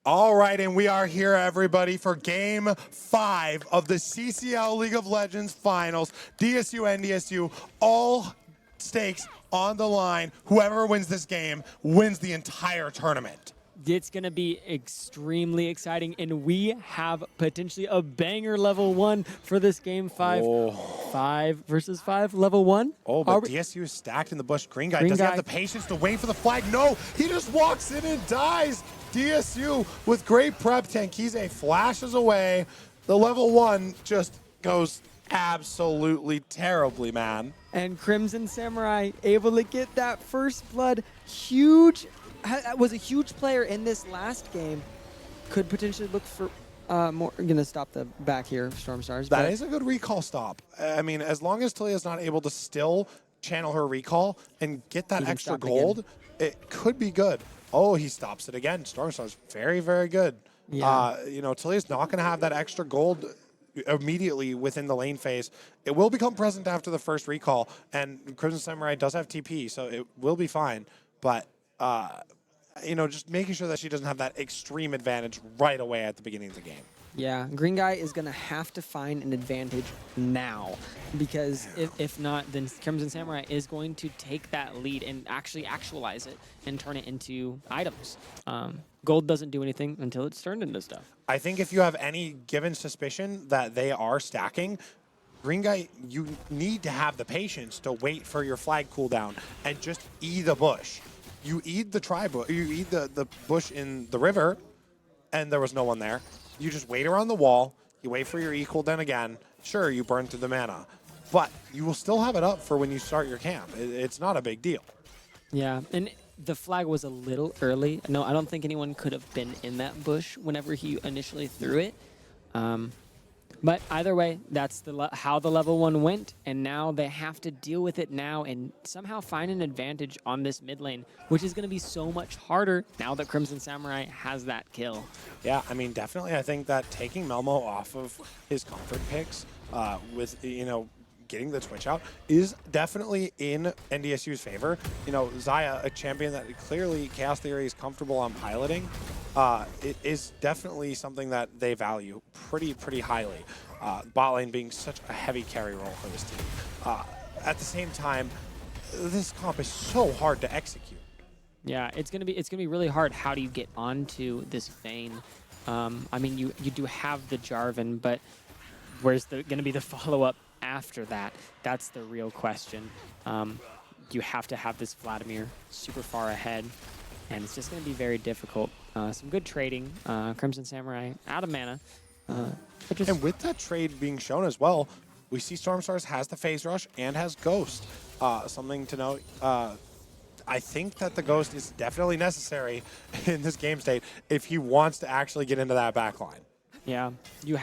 All right, and we are here, everybody, for Game 5 of the CCL League of Legends Finals. DSU, NDSU, all stakes on the line. Whoever wins this game wins the entire tournament. It's going to be extremely exciting, and we have potentially a banger level 1 for this game 5. Oh. 5 versus 5, level 1. Oh, but DSU is stacked in the bush. Green guy, does he have the patience to wait for the flag? No, he just walks in and dies. DSU with great prep. Tankize flashes away. The level 1 just goes absolutely terribly, man. And Crimson Samurai able to get that first blood. Was a huge player in this last game. could potentially look for more. I'm gonna stop the back here, Storm Stars. That but is a good recall stop. I mean, as long as Talia's not able to still channel her recall and get that He can extra stop it again. gold, it could be good. Oh, he stops it again. Storm Stars, very, very good. Yeah. You know, Talia's not going to have that extra gold immediately within the lane phase. It will become present after the first recall, and Crimson Samurai does have TP, so it will be fine. But, you know, just making sure that she doesn't have that extreme advantage right away at the beginning of the game. Yeah, Green Guy is going to have to find an advantage now, because if not, then Crimson Samurai is going to take that lead and actually actualize it and turn it into items. Gold doesn't do anything until it's turned into stuff. I think if you have any given suspicion that they are stacking, Green Guy, you need to have the patience to wait for your flag cooldown and just eat the bush. You eat the tri-bush, you eat the bush in the river, and there was no one there. You just wait around the wall, you wait for your E cooldown again. Sure, you burn through the mana, but you will still have it up for when you start your camp. It's not a big deal. Yeah, and the flag was a little early. No, I don't think anyone could have been in that bush whenever he initially threw it. But either way, that's how the level 1 went, and now they have to deal with it now and somehow find an advantage on this mid lane, which is going to be so much harder now that Crimson Samurai has that kill. Yeah, I mean, definitely, I think that taking Melmo off of his comfort picks with, you know, getting the Twitch out is definitely in NDSU's favor. You know, Xayah, a champion that clearly Chaos Theory is comfortable on piloting, it is definitely something that they value pretty highly. Bot lane being such a heavy carry role for this team. At the same time, this comp is so hard to execute. Yeah, it's gonna be really hard. How do you get onto this Vayne? I mean, you do have the Jarvan, but where's gonna be the follow-up after that? That's the real question. You have to have this Vladimir super far ahead, and it's just going to be very difficult. Some good trading. Crimson Samurai out of mana. And with that trade being shown as well, we see Storm Stars has the phase rush and has Ghost. Something to note. I think that the Ghost is definitely necessary in this game state if he wants to actually get into that backline. Yeah,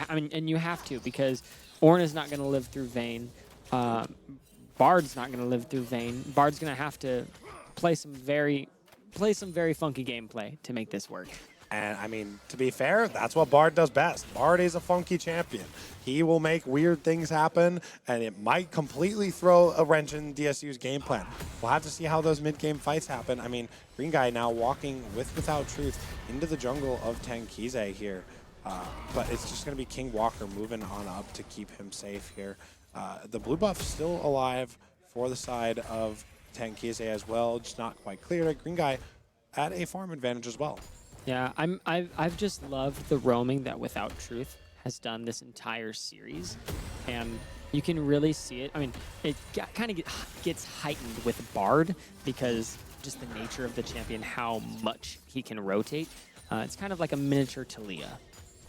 I mean, and you have to, because Ornn is not going to live through Vayne. Bard's not going to live through Vayne. Bard's going to have to play some very funky gameplay to make this work. And I mean, to be fair, that's what Bard does best. Bard is a funky champion. He will make weird things happen, and it might completely throw a wrench in DSU's game plan. We'll have to see how those mid-game fights happen. I mean, Green Guy now walking Without Truth into the jungle of Tenkize here. But it's just going to be King Walker moving on up to keep him safe here. The blue buff still alive for the side of Tenkize as well, just not quite clear. Green Guy at a farm advantage as well. Yeah, I've just loved the roaming that Without Truth has done this entire series, and you can really see it. I mean, it kind of gets heightened with Bard because just the nature of the champion, how much he can rotate. It's kind of like a miniature Talia.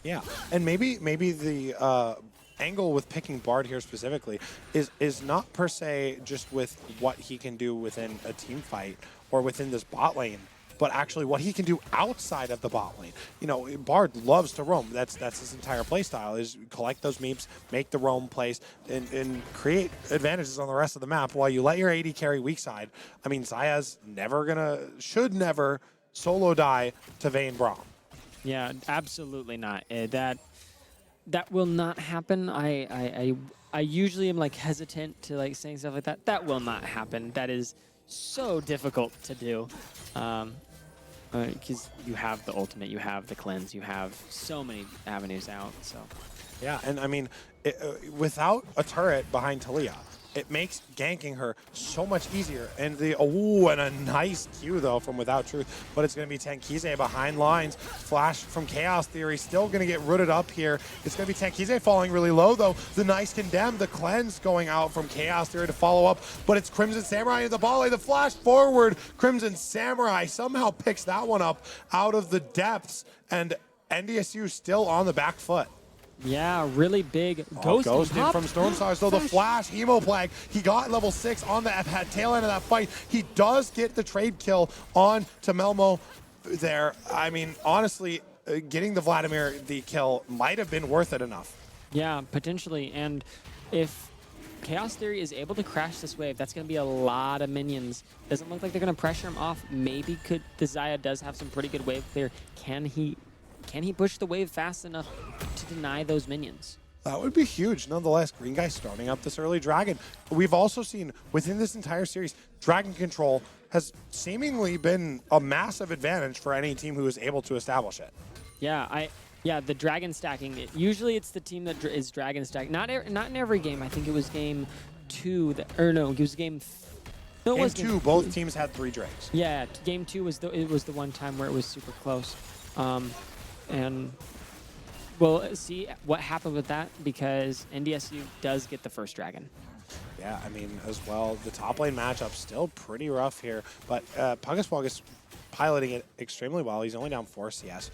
Yeah, and maybe the angle with picking Bard here specifically is not per se just with what he can do within a team fight or within this bot lane, but actually what he can do outside of the bot lane. You know, Bard loves to roam. That's his entire playstyle, is collect those meeps, make the roam plays, and create advantages on the rest of the map while you let your AD carry weak side. I mean, Xayah's should never solo die to Vayne Braum. Yeah, absolutely not. That will not happen. I usually am like hesitant to like saying stuff like that. That will not happen. That is so difficult to do. Because you have the ultimate, you have the cleanse, you have so many avenues out. So yeah, and I mean, without a turret behind Talia, it makes ganking her so much easier. And and a nice Q though from Without Truth, but it's going to be Tenkize behind lines. Flash from Chaos Theory still going to get rooted up here. It's going to be Tenkize falling really low though. The nice condemn, the cleanse going out from Chaos Theory to follow up, but it's Crimson Samurai in the ball lane. The flash forward, Crimson Samurai somehow picks that one up out of the depths, and NDSU still on the back foot. yeah, really big Ghosted from Storm Stars, though. The flash emo plague, he got level 6 on the tail end of that fight. He does get the trade kill on to Melmo there. I mean, honestly, getting the Vladimir the kill might have been worth it enough. Yeah, potentially. And if Chaos Theory is able to crash this wave, that's going to be a lot of minions. Doesn't look like they're going to pressure him off. Maybe the Xayah does have some pretty good wave clear. Can he push the wave fast enough to deny those minions? That would be huge. Nonetheless, Green Guy starting up this early Dragon. We've also seen within this entire series, Dragon control has seemingly been a massive advantage for any team who is able to establish it. Yeah, the Dragon stacking. Usually it's the team that is Dragon stack. Not in every game. I think it was game 2 it was game. No, Game 2, both teams had 3 Drakes. Yeah, game 2 was the one time where it was super close, and we'll see what happened with that because NDSU does get the first Dragon. Yeah, I mean, as well, the top lane matchup still pretty rough here, but Puggaswog is piloting it extremely well. He's only down 4 CS.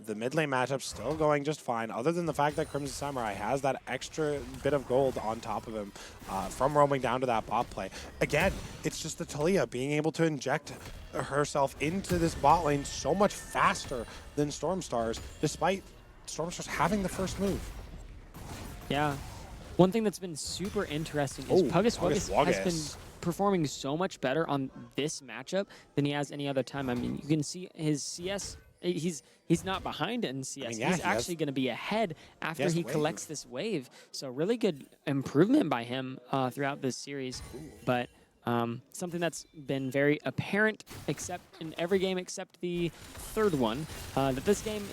The mid lane matchup still going just fine, other than the fact that Crimson Samurai has that extra bit of gold on top of him from roaming down to that bot play. Again, it's just the Taliyah being able to inject herself into this bot lane so much faster than Stormstars, despite Stormstars having the first move. Yeah. One thing that's been super interesting is Puggaswog has been performing so much better on this matchup than he has any other time. I mean, you can see his CS. He's not behind in CS. I mean, yeah, he's actually going to be ahead after he collects this wave. So really good improvement by him throughout this series. Ooh. But something that's been very apparent in every game except the third one, that this game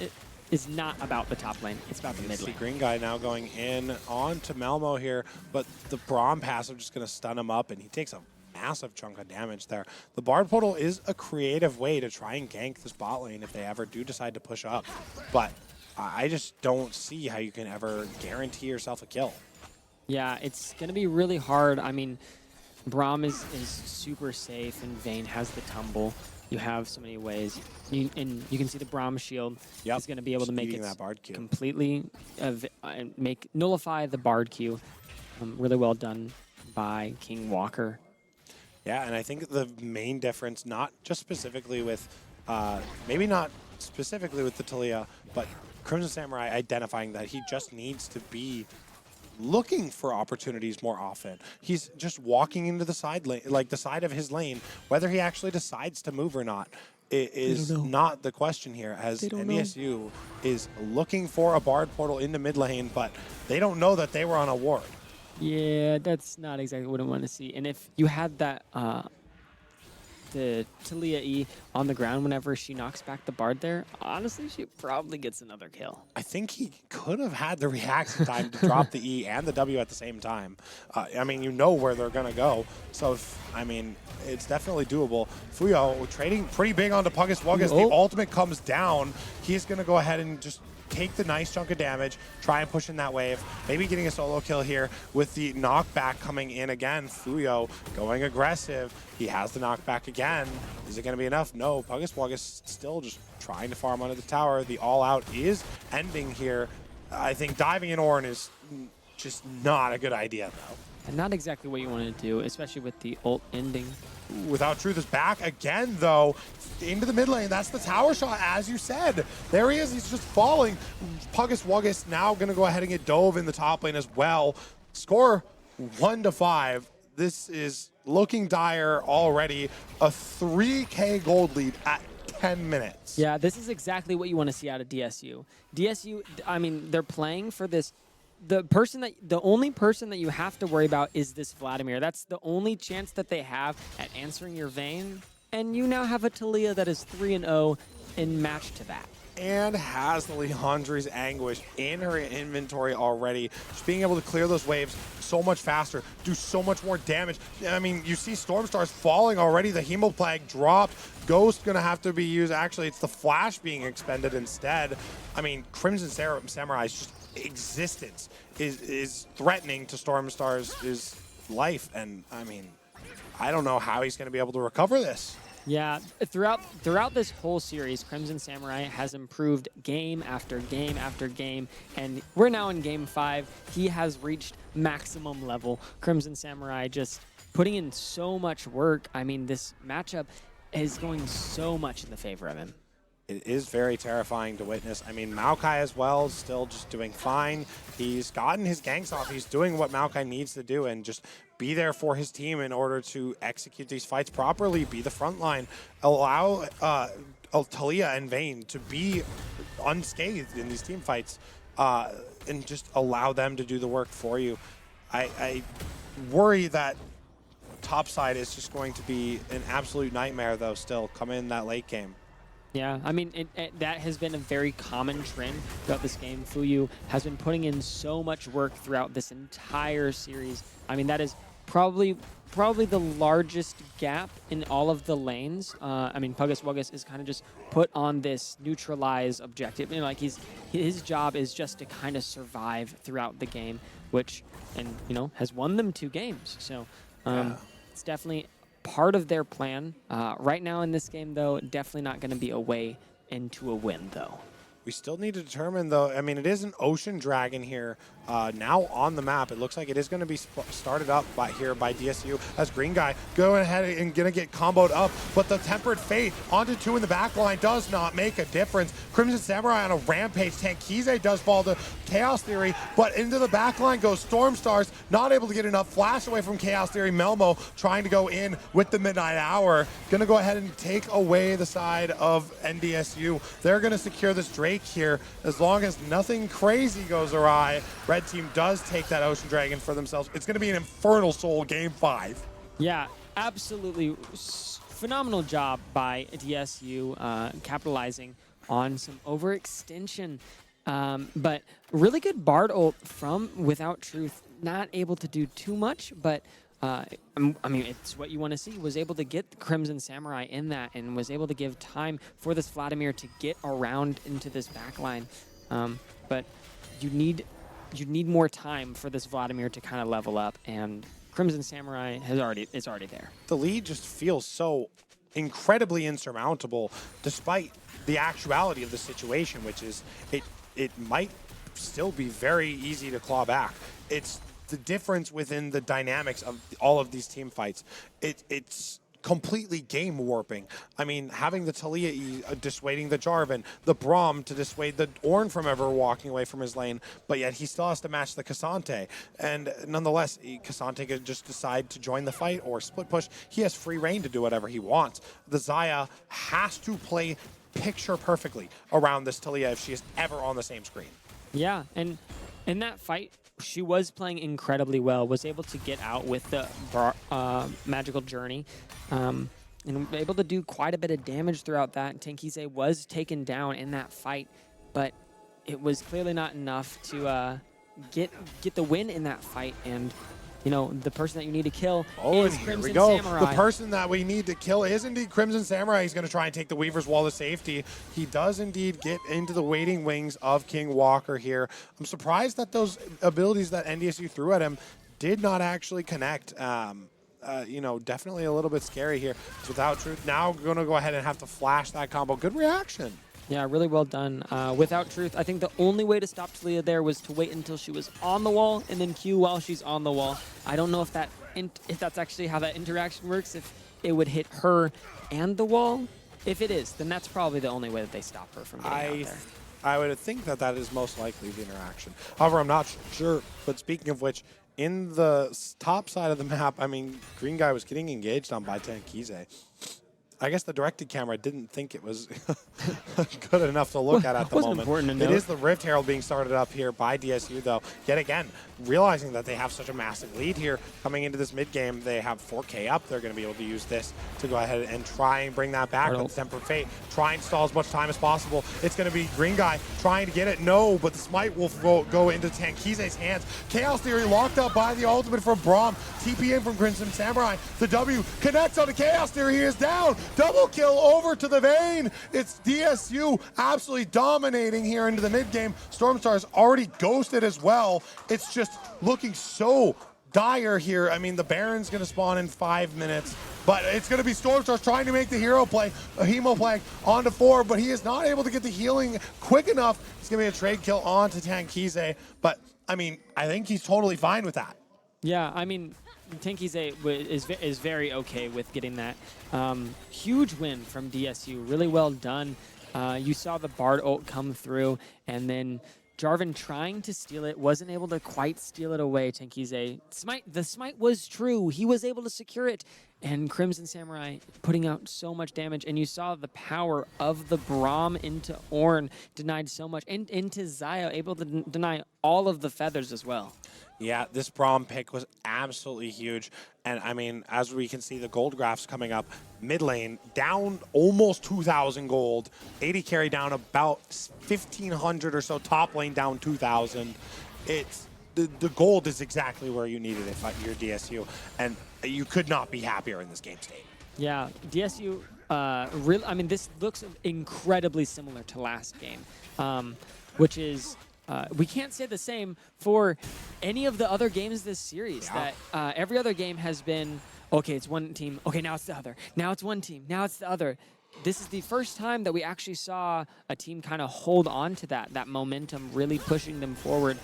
is not about the top lane. It's about the mid lane. Green Guy now going in on to Melmo here, but the Braum passive just going to stun him up, and he takes a massive chunk of damage there. The Bard Portal is a creative way to try and gank this bot lane if they ever do decide to push up, but I just don't see how you can ever guarantee yourself a kill. Yeah, it's going to be really hard. I mean, Braum is super safe, and Vayne has the tumble. You have so many ways, and you can see the Braum shield is going to be able to make it completely nullify the Bard Q. Really well done by King Walker. Yeah, and I think the main difference, not just specifically with, maybe not specifically with the Taliyah, but Crimson Samurai identifying that he just needs to be looking for opportunities more often. He's just walking into the side lane, like the side of his lane, whether he actually decides to move or not. It is not the question here, as NDSU is looking for a Bard Portal into mid lane, but they don't know that they were on a ward. Yeah, that's not exactly what I want to see. And if you had that, the Taliyah E on the ground whenever she knocks back the Bard there, honestly, she probably gets another kill. I think he could have had the reaction time to drop the E and the W at the same time. I mean, you know where they're going to go. So, I mean, it's definitely doable. Fuyo trading pretty big onto Puggaswog as the ultimate comes down. He's going to go ahead and just take the nice chunk of damage, try and push in that wave, maybe getting a solo kill here with the knockback coming in again. Fuyo going aggressive. He has the knockback again. Is it going to be enough? No, Puggaswog is still just trying to farm under the tower. The all-out is ending here. I think diving in Ornn is just not a good idea, though. And not exactly what you want to do, especially with the ult ending. Without Truth is back again, though, into the mid lane. That's the tower shot, as you said. There he is. He's just falling. Puggaswog now going to go ahead and get dove in the top lane as well. Score 1-5. This is looking dire already. A 3K gold lead at 10 minutes. Yeah, this is exactly what you want to see out of DSU. DSU, I mean, they're playing for this. The only person that you have to worry about is this Vladimir. That's the only chance that they have at answering your Vayne. And you now have a Taliyah that is 3-0 in match to that. And has the Liandry's Anguish in her inventory already. Just being able to clear those waves so much faster, do so much more damage. I mean, you see Stormstars falling already. The Hemoplague dropped. Ghost gonna have to be used. Actually, it's the Flash being expended instead. I mean, Crimson Samurai's just existence is threatening to Stormstars' life. And I mean, I don't know how he's gonna be able to recover this. Yeah, throughout this whole series, Crimson Samurai has improved game after game after game, and we're now in game 5. He has reached maximum level. Crimson Samurai just putting in so much work. I mean, this matchup is going so much in the favor of him. it is very terrifying to witness. I mean, Maokai as well, still just doing fine. He's gotten his ganks off. He's doing what Maokai needs to do and just be there for his team in order to execute these fights properly, be the front line, allow Talia and Vayne to be unscathed in these team fights, and just allow them to do the work for you. I worry that topside is just going to be an absolute nightmare, though, still come in that late game. Yeah, I mean, that has been a very common trend throughout this game. Fuyu has been putting in so much work throughout this entire series. I mean, that is probably the largest gap in all of the lanes. I mean, Puggus Wuggus is kind of just put on this neutralize objective. You know, like his job is just to kind of survive throughout the game, which, and you know, has won them 2 games. So it's definitely part of their plan. Right now in this game, though, definitely not going to be a way into a win, though. We still need to determine, though, I mean, it is an Ocean Dragon here now on the map. It looks like it is going to be started up here by DSU as Green Guy going ahead and going to get comboed up, but the Tempered Fate onto 2 in the back line does not make a difference. Crimson Samurai on a rampage. Tankize does fall to Chaos Theory, but into the back line goes Storm Stars, not able to get enough flash away from Chaos Theory. Melmo trying to go in with the Midnight Hour. Going to go ahead and take away the side of NDSU. They're going to secure this Drake here as long as nothing crazy goes awry. Red team does take that Ocean Dragon for themselves. It's going to be an Infernal Soul game 5. Yeah, absolutely phenomenal job by DSU capitalizing on some overextension. But really good Bard ult from Without Truth. Not able to do too much, but I mean, it's what you want to see. Was able to get the Crimson Samurai in that and was able to give time for this Vladimir to get around into this backline. But you need more time for this Vladimir to kind of level up, and Crimson Samurai is already there. The lead just feels so incredibly insurmountable, despite the actuality of the situation, which is it might still be very easy to claw back. It's the difference within the dynamics of all of these team fights. It's completely game warping. I mean, having the Talia dissuading the Jarvan, the Braum to dissuade the Ornn from ever walking away from his lane, but yet he still has to match the Cassante. And nonetheless, Cassante could just decide to join the fight or split push. He has free reign to do whatever he wants. The Xayah has to play picture perfectly around this Talia if she is ever on the same screen. Yeah, and in that fight, she was playing incredibly well, was able to get out with the Magical Journey, and able to do quite a bit of damage throughout that. Tankize was taken down in that fight, but it was clearly not enough to get the win in that fight. And you know, the person that you need to kill is Crimson Samurai. The person that we need to kill is indeed Crimson Samurai. He's going to try and take the Weaver's Wall of safety. He does indeed get into the waiting wings of King Walker here. I'm surprised that those abilities that NDSU threw at him did not actually connect. You know, definitely a little bit scary here. Without Truth, now going to go ahead and have to flash that combo. Good reaction. Yeah, really well done. Without Truth, I think the only way to stop Talia there was to wait until she was on the wall and then Q while she's on the wall. I don't know if that's actually how that interaction works, if it would hit her and the wall. If it is, then that's probably the only way that they stop her from getting out there. I would think that is most likely the interaction. However, I'm not sure. But speaking of which, in the top side of the map, I mean, Green Guy was getting engaged on by Tankize. I guess the directed camera didn't think it was good enough to look at the moment. Important to it note. is the Rift Herald being started up here by DSU, though. Yet again, realizing that they have such a massive lead here coming into this mid game, they have 4K up. They're going to be able to use this to go ahead and try and bring that back with Tempered Fate. Try and stall as much time as possible. It's going to be Green Guy trying to get it. No, but the Smite will go into Tankize's hands. Chaos Theory locked up by the ultimate from Braum. TP in from Crimson Samurai. The W connects on the Chaos Theory. He is down. Double kill over to the Vayne. It's DSU absolutely dominating here into the mid game. Stormstar's already ghosted as well. It's just looking so dire here. I mean, the Baron's going to spawn in 5 minutes, but it's going to be Stormstar trying to make the hero play, a Hemo play onto 4, but he is not able to get the healing quick enough. It's going to be a trade kill onto Tankize, but I mean, I think he's totally fine with that. Yeah, I mean, Tankize is very okay with getting that huge win from DSU. Really well done. You saw the Bard ult come through, and then Jarvan trying to steal it, wasn't able to quite steal it away. Tenkize, the smite was true. He was able to secure it, and Crimson Samurai putting out so much damage. And you saw the power of the Braum into Ornn denied so much, and into Xayah, able to deny all of the feathers as well. Yeah, this Braum pick was absolutely huge. And I mean, as we can see the gold graphs coming up, mid lane down almost 2,000 gold, 80 carry down about 1,500 or so, top lane down 2,000. It's the gold is exactly where you needed it if you're DSU, and you could not be happier in this game state. Yeah, DSU, really, I mean, this looks incredibly similar to last game, which is, we can't say the same for any of the other games this series. Yeah. That every other game has been, okay, it's one team, okay, now it's the other. Now it's one team, now it's the other. This is the first time that we actually saw a team kind of hold on to that momentum, really pushing them forward.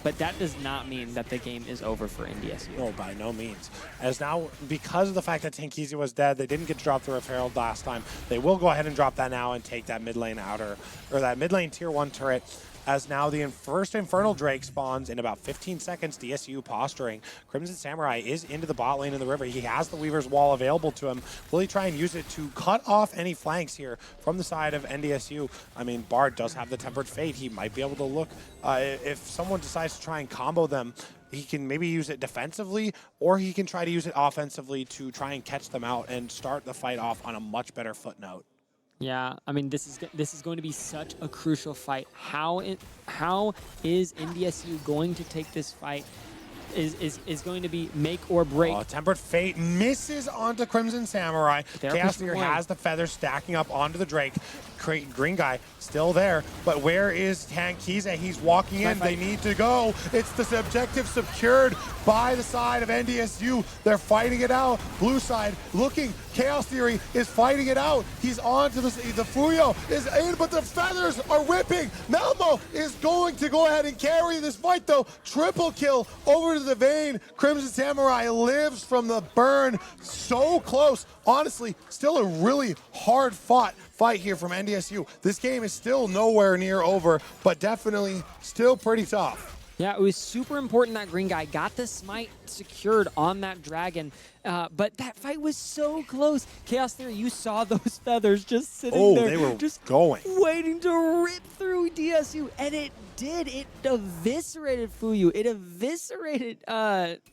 But that does not mean that the game is over for NDSU. No, by no means. As now, because of the fact that Tenkize was dead, they didn't get to drop the Rift Herald last time. They will go ahead and drop that now and take that mid lane outer, or that mid lane tier 1 turret. As now the first Infernal Drake spawns in about 15 seconds, DSU posturing. Crimson Samurai is into the bot lane in the river. He has the Weaver's Wall available to him. Will he try and use it to cut off any flanks here from the side of NDSU? I mean, Bard does have the Tempered Fate. He might be able to look, if someone decides to try and combo them, he can maybe use it defensively, or he can try to use it offensively to try and catch them out and start the fight off on a much better footnote. Yeah, I mean, this is going to be such a crucial fight. How is NDSU going to take this fight? Is going to be make or break. Tempered Fate misses onto Crimson Samurai. Chaos Fear one. has the feathers stacking up onto the Drake. Green guy still there, but where is Tenkize? He's walking in. They need to go. It's the objective secured by the side of NDSU. They're fighting it out. Blue side looking. Chaos Theory is fighting it out. He's on to the Fuyo is in, but the feathers are whipping. Malmo is going to go ahead and carry this fight though. Triple kill over to the Vayne. Crimson Samurai lives from the burn. So close. Honestly, still a really hard fought fight here from NDSU. This game is still nowhere near over, but definitely still pretty tough. Yeah, it was super important that green guy got the smite secured on that dragon, but that fight was so close. Chaos Theory, you saw those feathers just sitting there. They were just going. Waiting to rip through DSU, and it did. It eviscerated Fuyu. It eviscerated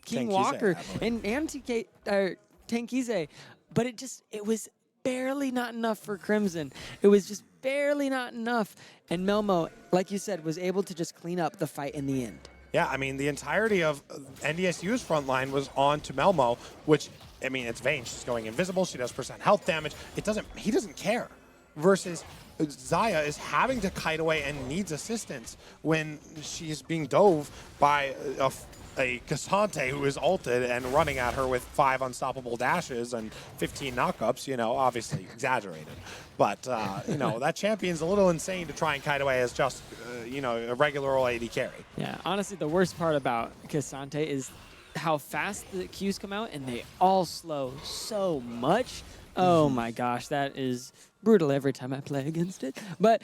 King Tenkize, Walker and Tenkize, but it was barely not enough for Crimson. It was just barely not enough. And Melmo, like you said, was able to just clean up the fight in the end. Yeah, I mean, the entirety of NDSU's front line was on to Melmo, which, I mean, it's Vayne. She's going invisible. She does % health damage. He doesn't care. Versus Xayah is having to kite away and needs assistance when she's being dove by a Cassante who is ulted and running at her with 5 unstoppable dashes and 15 knockups, you know, obviously exaggerated. But, you know, that champion's a little insane to try and kite away as just, you know, a regular old AD carry. Yeah, honestly, the worst part about Cassante is how fast the Qs come out, and they all slow so much. Oh my gosh, that is brutal every time I play against it. But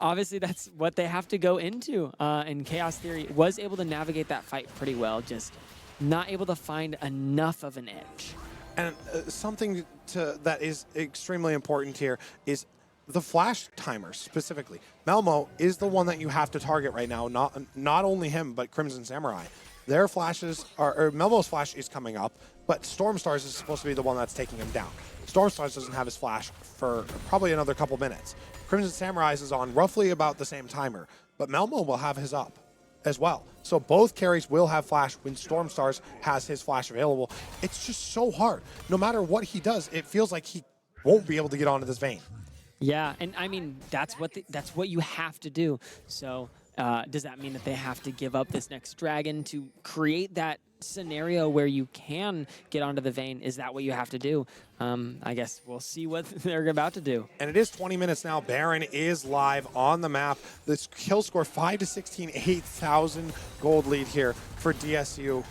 obviously, that's what they have to go into. And Chaos Theory was able to navigate that fight pretty well, just not able to find enough of an edge. And something that is extremely important here is the flash timers specifically. Melmo is the one that you have to target right now, not only him, but Crimson Samurai. Their flashes or Melmo's flash is coming up, but Stormstars is supposed to be the one that's taking him down. Stormstars doesn't have his flash for probably another couple minutes. Crimson Samurai's is on roughly about the same timer, but Melmo will have his up as well. So both carries will have flash when Stormstars has his flash available. It's just so hard. No matter what he does, it feels like he won't be able to get onto this Vayne. Yeah, and I mean, that's what you have to do. So does that mean that they have to give up this next dragon to create that scenario where you can get onto the Vayne? Is that what you have to do? I guess we'll see what they're about to do. And it is 20 minutes now. Baron is live on the map. This kill score 5 to 16, 8,000 gold lead here for DSU.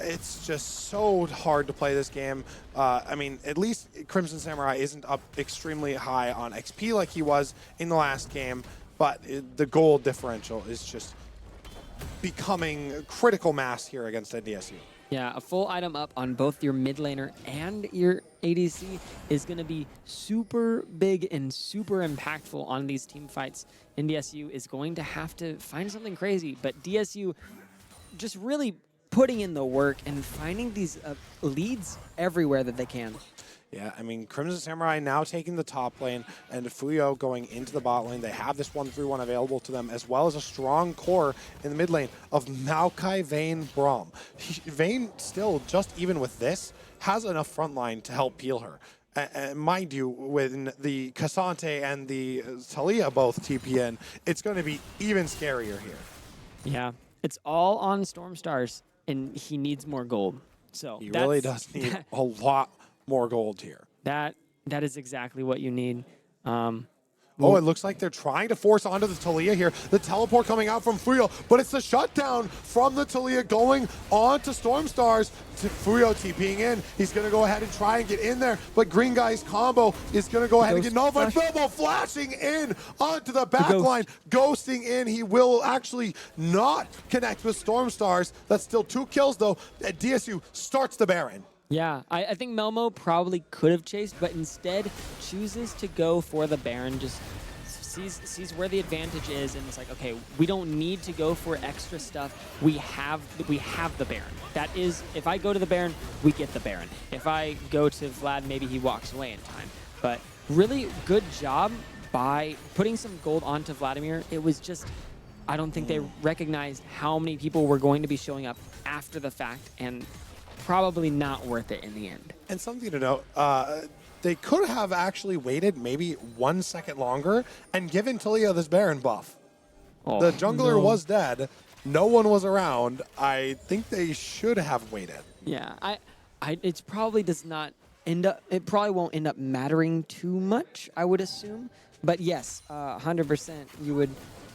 It's just so hard to play this game. I mean, at least Crimson Samurai isn't up extremely high on XP like he was in the last game, but the gold differential is just becoming critical mass here against NDSU. Yeah, a full item up on both your mid laner and your ADC is going to be super big and super impactful on these team fights. NDSU is going to have to find something crazy, but DSU just really putting in the work and finding these leads everywhere that they can. Yeah, I mean, Crimson Samurai now taking the top lane and Fuyo going into the bot lane. They have this 1-3-1 available to them, as well as a strong core in the mid lane of Maokai, Vayne, Braum. Vayne still, just even with this, has enough front line to help peel her. Mind you, when the Cassante and the Talia both TP in, it's going to be even scarier here. Yeah, it's all on Stormstars, and he needs more gold. So he really does need a lot more gold here. That is exactly what you need. Oh, it looks like they're trying to force onto the Talia here. The teleport coming out from Fuyo, but it's the shutdown from the Talia going on to Stormstars. Fuyo TPing in. He's going to go ahead and try and get in there, but Green Guy's combo is going to go ahead and get nullified. Bilbo flashing in onto the back line, ghosting in. He will actually not connect with Stormstars. That's still 2 kills, though. DSU starts the Baron. Yeah, I think Melmo probably could have chased, but instead chooses to go for the Baron, just sees where the advantage is, and it's like, okay, we don't need to go for extra stuff. We have the Baron. That is, if I go to the Baron, we get the Baron. If I go to Vlad, maybe he walks away in time. But really good job by putting some gold onto Vladimir. It was just, I don't think they recognized how many people were going to be showing up after the fact, and probably not worth it in the end. And something to note, they could have actually waited maybe 1 second longer and given Talia this Baron buff. Oh, the jungler was dead. No one was around. I think they should have waited. Yeah, it probably does not end up, it probably won't end up mattering too much, I would assume. But yes, 100% you would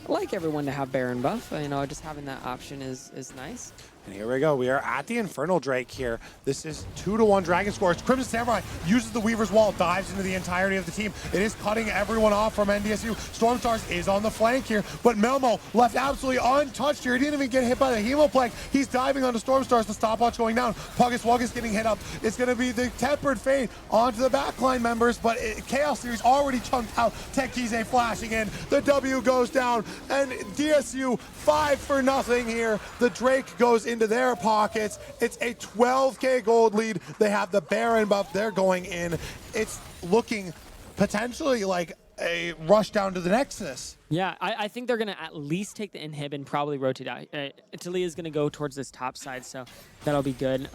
like everyone to have Baron buff. You know, just having that option is nice. And here we go. We are at the Infernal Drake here. This is 2-1 Dragon scores. Crimson Samurai uses the Weaver's Wall, dives into the entirety of the team. It is cutting everyone off from NDSU. Stormstars is on the flank here, but Melmo left absolutely untouched here. He didn't even get hit by the Hemoplank. He's diving onto Stormstars. The stopwatch going down. Puggus Wuggus getting hit up. It's going to be the Tempered Fate onto the backline members, but Chaos Series already chunked out. Tekize flashing in. The W goes down, and DSU 5-0 here. The Drake goes into their pockets. It's a 12K gold lead. They have the Baron buff. They're going in. It's looking potentially like a rush down to the Nexus. Yeah, I think they're going to at least take the inhib and probably rotate out. Talia is going to go towards this top side, so that'll be good.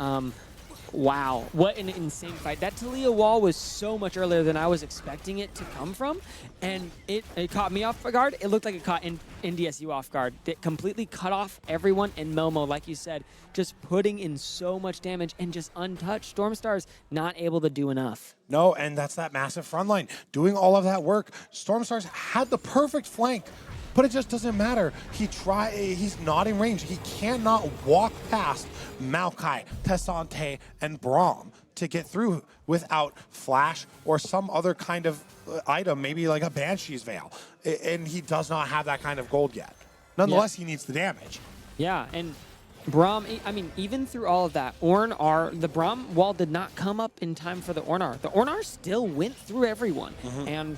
Wow, what an insane fight. That Talia wall was so much earlier than I was expecting it to come from, and it caught me off guard. It looked like it caught NDSU off guard. It completely cut off everyone, and Melmo, like you said, just putting in so much damage and just untouched. Stormstars not able to do enough. No, and that's that massive front line. Doing all of that work. Stormstars had the perfect flank, but it just doesn't matter. He's not in range. He cannot walk past Maokai, Cassante, and Braum to get through without flash or some other kind of item, maybe like a Banshee's Veil. And he does not have that kind of gold yet. Nonetheless, he needs the damage. Yeah, and Braum, I mean, even through all of that, the Braum wall did not come up in time for the Ornar. The Ornar still went through everyone, and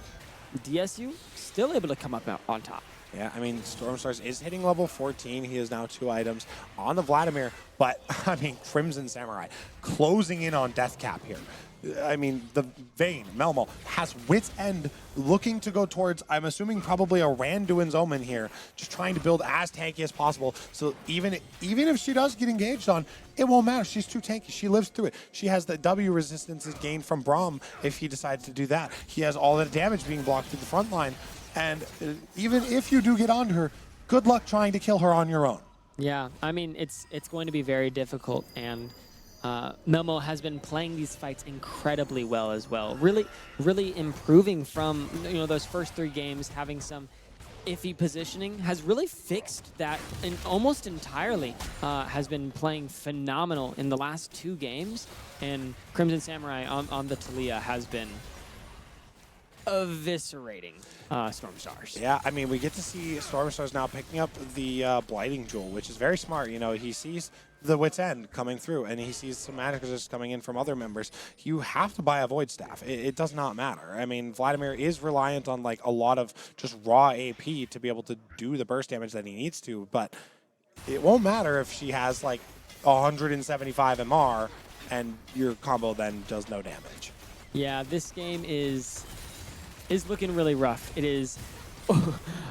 DSU still able to come up on top. Yeah, I mean, Stormstars is hitting level 14. He has now 2 items on the Vladimir, but, I mean, Crimson Samurai closing in on Death Cap here. I mean, the Vayne, Melmo, has Wit's End looking to go towards, I'm assuming, probably a Randuin's Omen here, just trying to build as tanky as possible. So even if she does get engaged on, it won't matter. She's too tanky. She lives through it. She has the W resistances gained from Braum if he decides to do that. He has all the damage being blocked through the front line. And even if you do get onto her, good luck trying to kill her on your own. Yeah, I mean, it's going to be very difficult, and Melmo has been playing these fights incredibly well as well. Really improving from those first 3 games, having some iffy positioning has really fixed that and almost entirely. Has been playing phenomenal in the last 2 games, and Crimson Samurai on the Talia has been eviscerating Storm Stars. Yeah, I mean, we get to see Storm Stars now picking up the Blighting Jewel, which is very smart. You know, he sees the Wit's End coming through, and he sees some magic resist coming in from other members. You have to buy a Void Staff. It does not matter. I mean, Vladimir is reliant on, like, a lot of just raw AP to be able to do the burst damage that he needs to, but it won't matter if she has, like, 175 MR, and your combo then does no damage. Yeah, this game is looking really rough. It is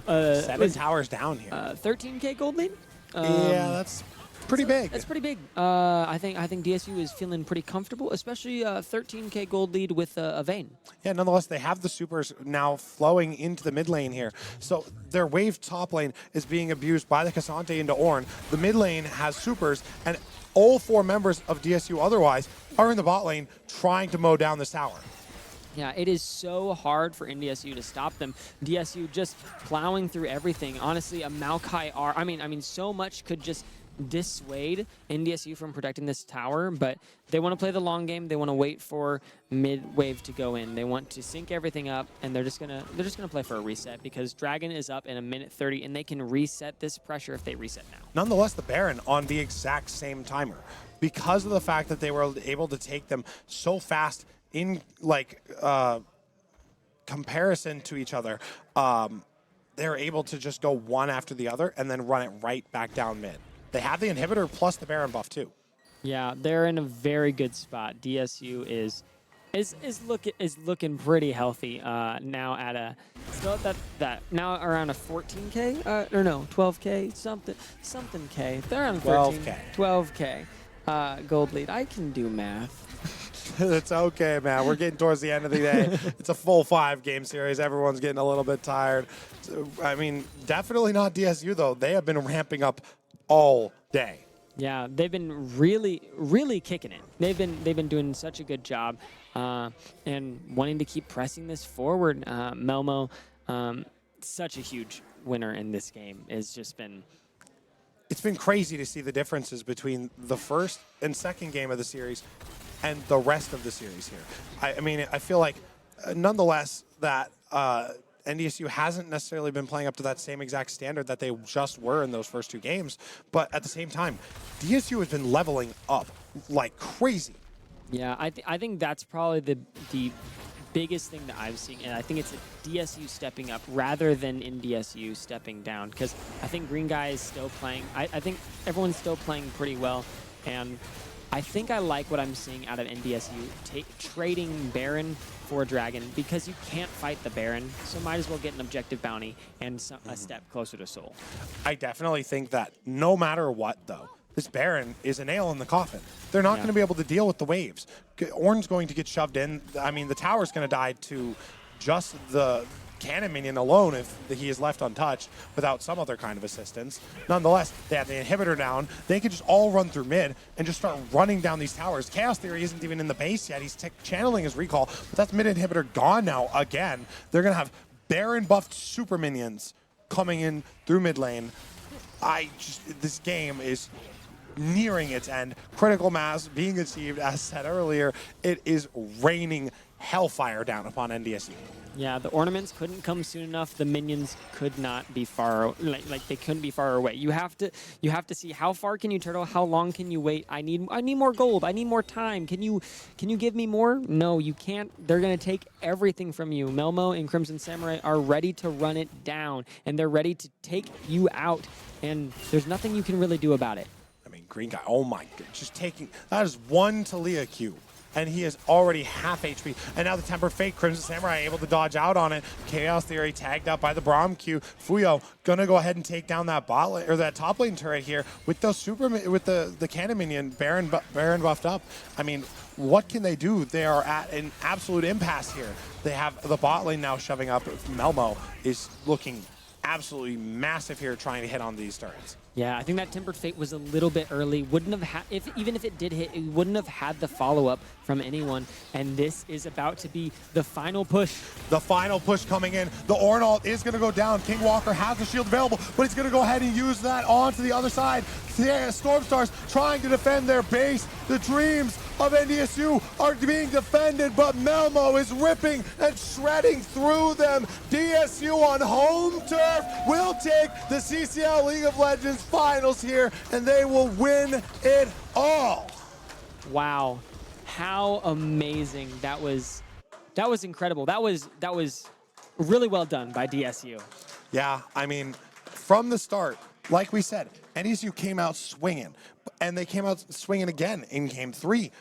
7 towers down here. 13K gold lead. Yeah, that's pretty big. That's pretty big. I think DSU is feeling pretty comfortable, especially 13K gold lead with a Vayne. Yeah, nonetheless, they have the supers now flowing into the mid lane here. So their wave top lane is being abused by the Cassante into Ornn. The mid lane has supers, and all 4 members of DSU otherwise are in the bot lane trying to mow down this tower. Yeah, it is so hard for NDSU to stop them. DSU just plowing through everything. Honestly, a Maokai R. I mean, so much could just dissuade NDSU from protecting this tower, but they want to play the long game. They want to wait for mid wave to go in. They want to sync everything up, and they're just gonna play for a reset because Dragon is up in a minute 30, and they can reset this pressure if they reset now. Nonetheless, the Baron on the exact same timer, because of the fact that they were able to take them so fast in like comparison to each other. They're able to just go one after the other and then run it right back down mid. They have the inhibitor plus the Baron buff too. Yeah, they're in a very good spot. DSU is looking pretty healthy now at a still at that now around a 14K or no 12K something K. They're on 12K gold lead. I can do math. It's okay, man. We're getting towards the end of the day. It's a full 5-game series. Everyone's getting a little bit tired. So, I mean, definitely not DSU though. They have been ramping up all day. Yeah, they've been really kicking it. They've been doing such a good job and wanting to keep pressing this forward. Melmo, such a huge winner in this game. It's just been. It's been crazy to see the differences between the first and second game of the series and the rest of the series here. I mean, I feel like, nonetheless, that NDSU hasn't necessarily been playing up to that same exact standard that they just were in those first 2 games. But at the same time, DSU has been leveling up like crazy. Yeah, I think that's probably the biggest thing that I've seen, and I think it's a DSU stepping up rather than NDSU stepping down, because I think Green Guy is still playing. I think everyone's still playing pretty well, and I think I like what I'm seeing out of NDSU trading Baron for Dragon, because you can't fight the Baron, so might as well get an objective bounty and a step closer to Soul. I definitely think that no matter what, though, this Baron is a nail in the coffin. They're not going to be able to deal with the waves. Ornn's going to get shoved in. I mean, the tower's going to die to just the cannon minion alone if he is left untouched without some other kind of assistance. Nonetheless, they have the inhibitor down. They could just all run through mid and just start running down these towers. Chaos Theory isn't even in the base yet. He's channeling his recall, but that's mid inhibitor gone now again. They're going to have Baron buffed super minions coming in through mid lane. This game is nearing its end. Critical mass being achieved, as said earlier. It is raining hellfire down upon NDSU. Yeah, the ornaments couldn't come soon enough. The minions could not be far, like they couldn't be far away. You have to see how far can you turtle, how long can you wait. I need more gold. I need more time. Can you give me more? No, you can't. They're gonna take everything from you. Melmo and Crimson Samurai are ready to run it down, and they're ready to take you out. And there's nothing you can really do about it. I mean, Green Guy. Oh my god, just taking that is one Talia Q. And he is already half HP. And now the Tempered Fate, Crimson Samurai able to dodge out on it. Chaos Theory tagged up by the Braum Q. Fuyo gonna go ahead and take down that bot lane, or that top lane turret here with those with the cannon minion Baron buffed up. I mean, what can they do? They are at an absolute impasse here. They have the bot lane now shoving up. Melmo is looking absolutely massive here trying to hit on these turrets. Yeah, I think that Tempered Fate was a little bit early. Wouldn't have had, even if it did hit, it wouldn't have had the follow-up from anyone. And this is about to be the final push. The final push coming in. The Ornalt is going to go down. King Walker has the shield available, but he's going to go ahead and use that onto the other side. Storm Stars trying to defend their base. The dreams of NDSU are being defended, but Melmo is ripping and shredding through them. DSU on home turf will take the CCL League of Legends finals here, and they will win it all. Wow, how amazing that was! That was incredible. That was really well done by DSU. Yeah, I mean, from the start, like we said, NDSU came out swinging, and they came out swinging again in game 3.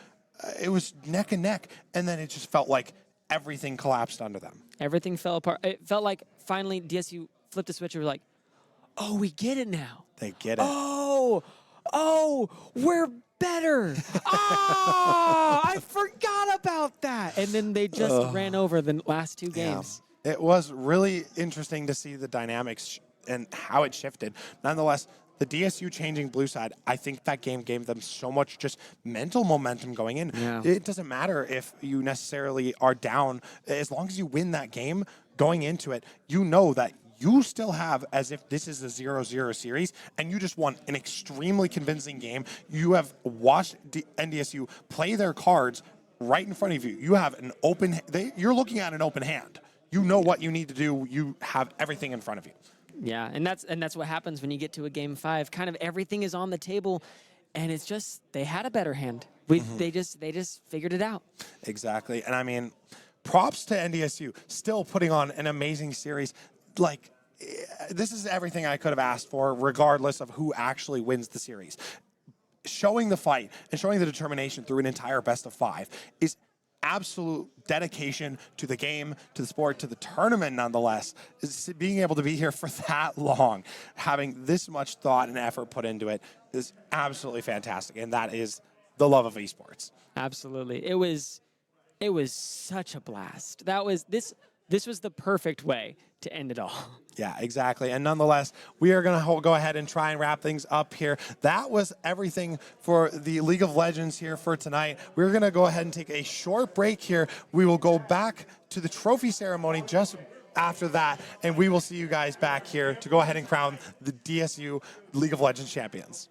It was neck and neck, and then it just felt like everything collapsed under them. Everything fell apart. It felt like finally DSU flipped the switch and were like, oh, we get it now. They get it. Oh, we're better. I forgot about that. And then they just ran over the last 2 games. Yeah. It was really interesting to see the dynamics and how it shifted. Nonetheless, the DSU changing blue side, I think that game gave them so much just mental momentum going in. Yeah. It doesn't matter if you necessarily are down. As long as you win that game going into it, you know that you still have, as if this is a 0-0 series, and you just won an extremely convincing game. You have watched NDSU play their cards right in front of you. You have an open, you're looking at an open hand. You know what you need to do. You have everything in front of you. Yeah, and that's what happens when you get to a game 5. Kind of everything is on the table, and it's just they had a better hand. They just figured it out. Exactly, and I mean, props to NDSU still putting on an amazing series. Like, this is everything I could have asked for, regardless of who actually wins the series. Showing the fight and showing the determination through an entire best of 5 is absolute dedication to the game, to the sport, to the tournament nonetheless. Is being able to be here for that long, having this much thought and effort put into it is absolutely fantastic, and that is the love of esports. Absolutely. It was such a blast. This was the perfect way to end it all. Yeah, exactly. And nonetheless, we are going to go ahead and try and wrap things up here. That was everything for the League of Legends here for tonight. We're going to go ahead and take a short break here. We will go back to the trophy ceremony just after that, and we will see you guys back here to go ahead and crown the DSU League of Legends champions.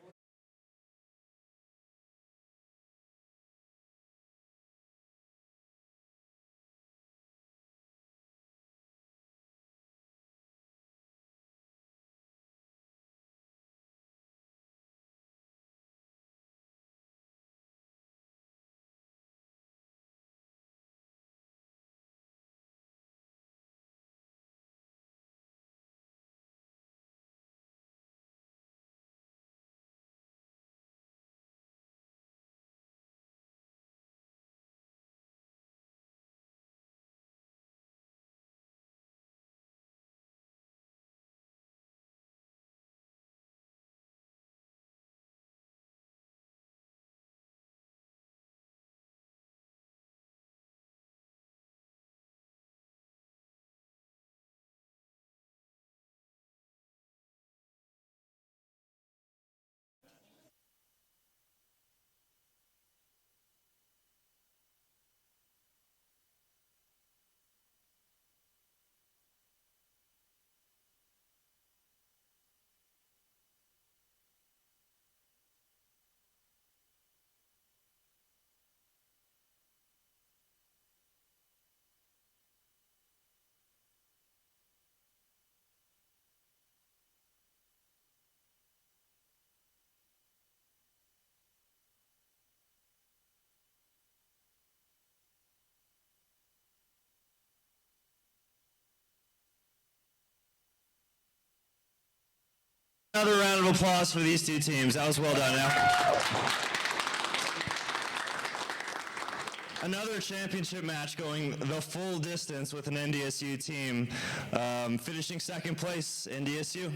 Another round of applause for these 2 teams. That was well done. Now, another championship match going the full distance with an NDSU team. Finishing second place, NDSU.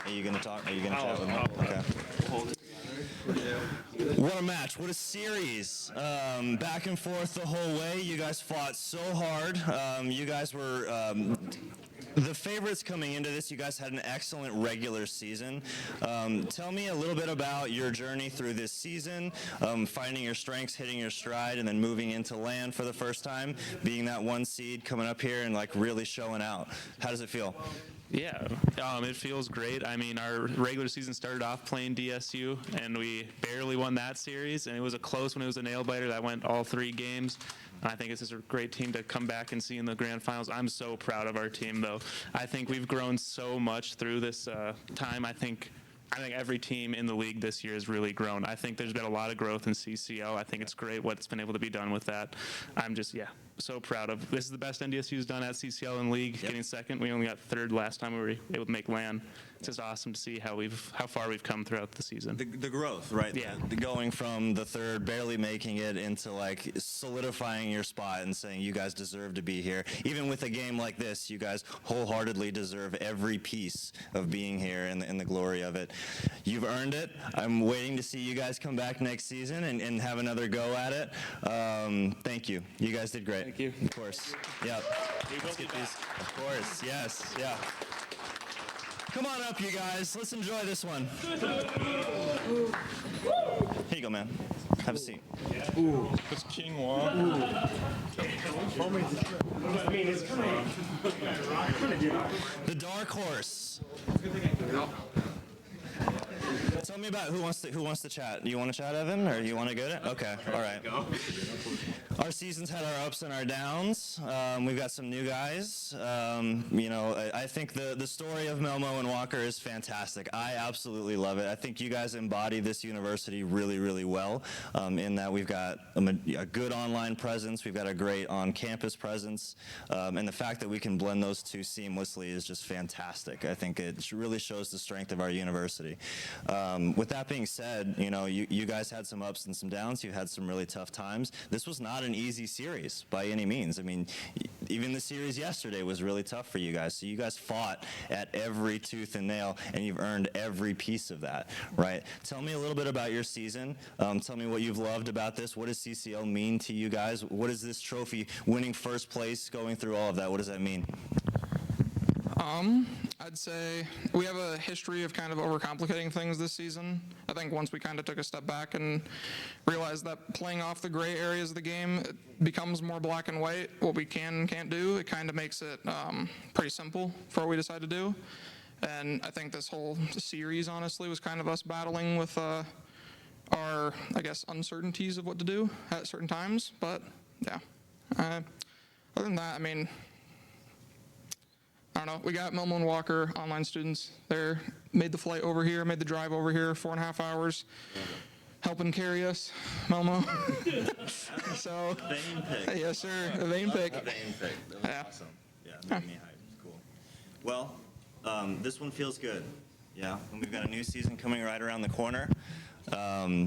Are you going to talk? Are you going to chat with me? Okay. What a match. What a series. Back and forth the whole way. You guys fought so hard. You guys were the favorites coming into this. You guys had an excellent regular season. Tell me a little bit about your journey through this season, finding your strengths, hitting your stride, and then moving into land for the first time, being that 1 seed, coming up here and like really showing out. How does it feel? Yeah, it feels great. I mean, our regular season started off playing DSU, and we barely won that series, and it was a close one. It was a nail-biter that went all 3 games. And I think it's just a great team to come back and see in the grand finals. I'm so proud of our team, though. I think we've grown so much through this time. I think every team in the league this year has really grown. I think there's been a lot of growth in CCL. I think it's great what's been able to be done with that. I'm just, so proud of. This is the best NDSU's done at CCL in league, getting second. We only got third last time we were able to make land. It's just awesome to see how far we've come throughout the season. The growth, right? Yeah. Going from the third, barely making it, into like solidifying your spot and saying you guys deserve to be here. Even with a game like this, you guys wholeheartedly deserve every piece of being here and the glory of it. You've earned it. I'm waiting to see you guys come back next season and have another go at it. Thank you. You guys did great. Thank you. Of course. Yep. Let's get these. Of course. Yes. Yeah. Come on up, you guys. Let's enjoy this one. Here you go, man. Have a seat. It's quinoa. The dark horse. Tell me about who wants to chat. You want to chat, Evan, or you want to go to? Okay, all right. Our season's had our ups and our downs. We've got some new guys. I think the story of Melmo and Walker is fantastic. I absolutely love it. I think you guys embody this university really, really well. In that we've got a good online presence, we've got a great on-campus presence, and the fact that we can blend those two seamlessly is just fantastic. I think it really shows the strength of our university. With that being said, you guys had some ups and some downs. You had some really tough times. This was not an easy series by any means. I mean, even the series yesterday was really tough for you guys. So you guys fought at every tooth and nail, and you've earned every piece of that, right? Tell me a little bit about your season. Tell me what you've loved about this. What does CCL mean to you guys? What is this trophy, winning first place, going through all of that? What does that mean? I'd say we have a history of kind of overcomplicating things this season. I think once we kind of took a step back and realized that playing off the gray areas of the game, it becomes more black and white, what we can and can't do. It kind of makes it pretty simple for what we decide to do. And I think this whole series, honestly, was kind of us battling with our, I guess, uncertainties of what to do at certain times. But, yeah. Other than that, I mean, I don't know. We got Melmo and Walker, online students. They made the flight over here, made the drive over here, 4.5 hours, helping carry us, Melmo. So, Vein pick. yes, sir, a vein pick. A vein pick. That was Yeah. awesome. Yeah, made me hyped. Cool. Well, this one feels good. Yeah, and we've got a new season coming right around the corner.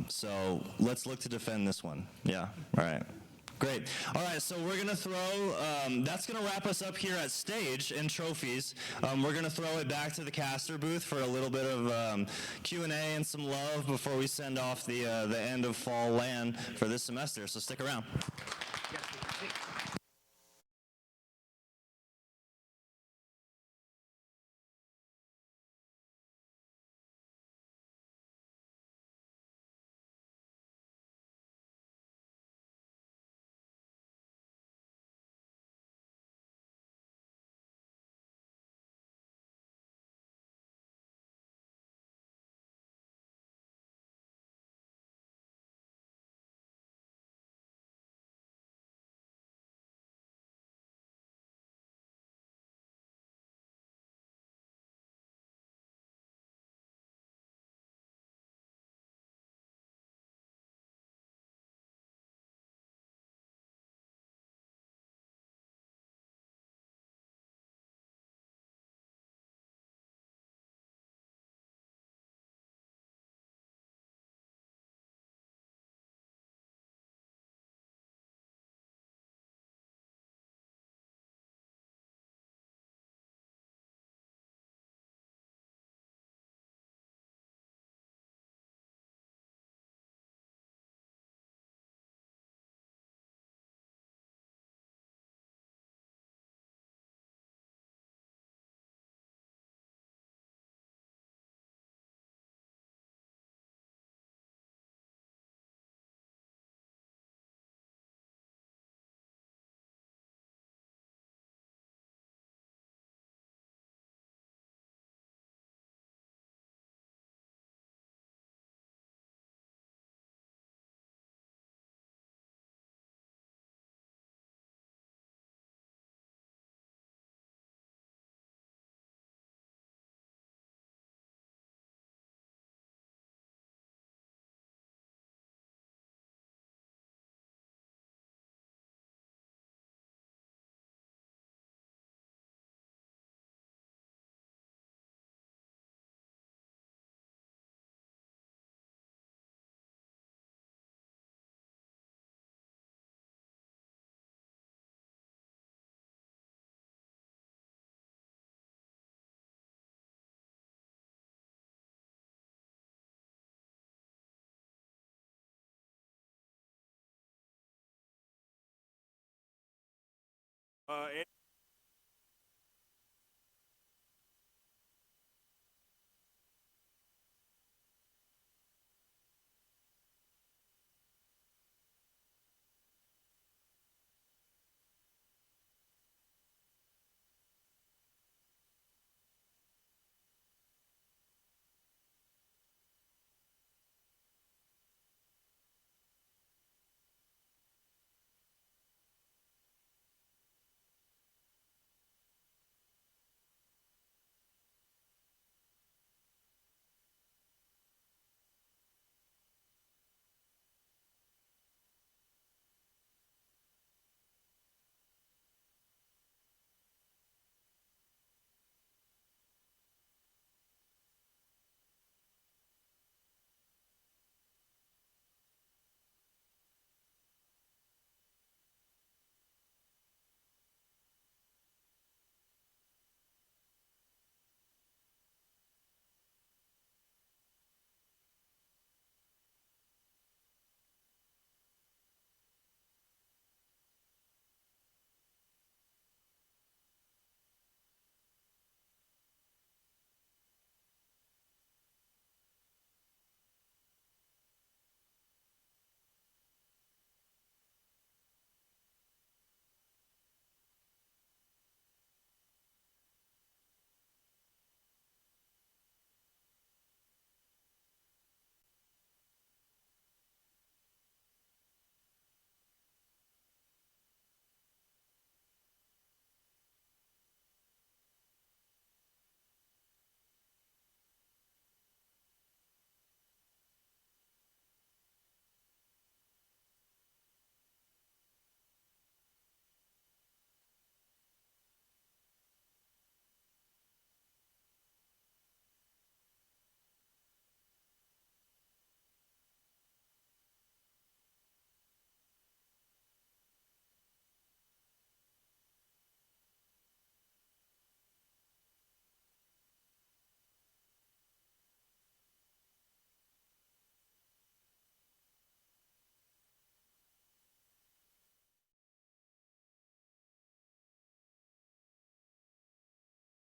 So let's look to defend this one. Yeah. All right. Great. All right, so we're going to throw, that's going to wrap us up here at stage and trophies. We're going to throw it back to the caster booth for a little bit of Q&A and some love before we send off the end of fall LAN for this semester, so stick around.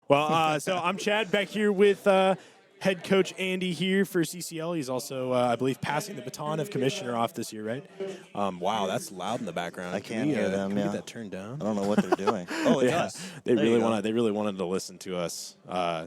Well, so I'm Chad back here with head coach Andy here for CCL. He's also, I believe, passing the baton of commissioner off this year, right? Wow, that's loud in the background. I can't hear them. Can we Yeah. get that turned down? I don't know what they're doing. Oh, it Yeah, does. they There you really go. wanted. They really wanted to listen to us,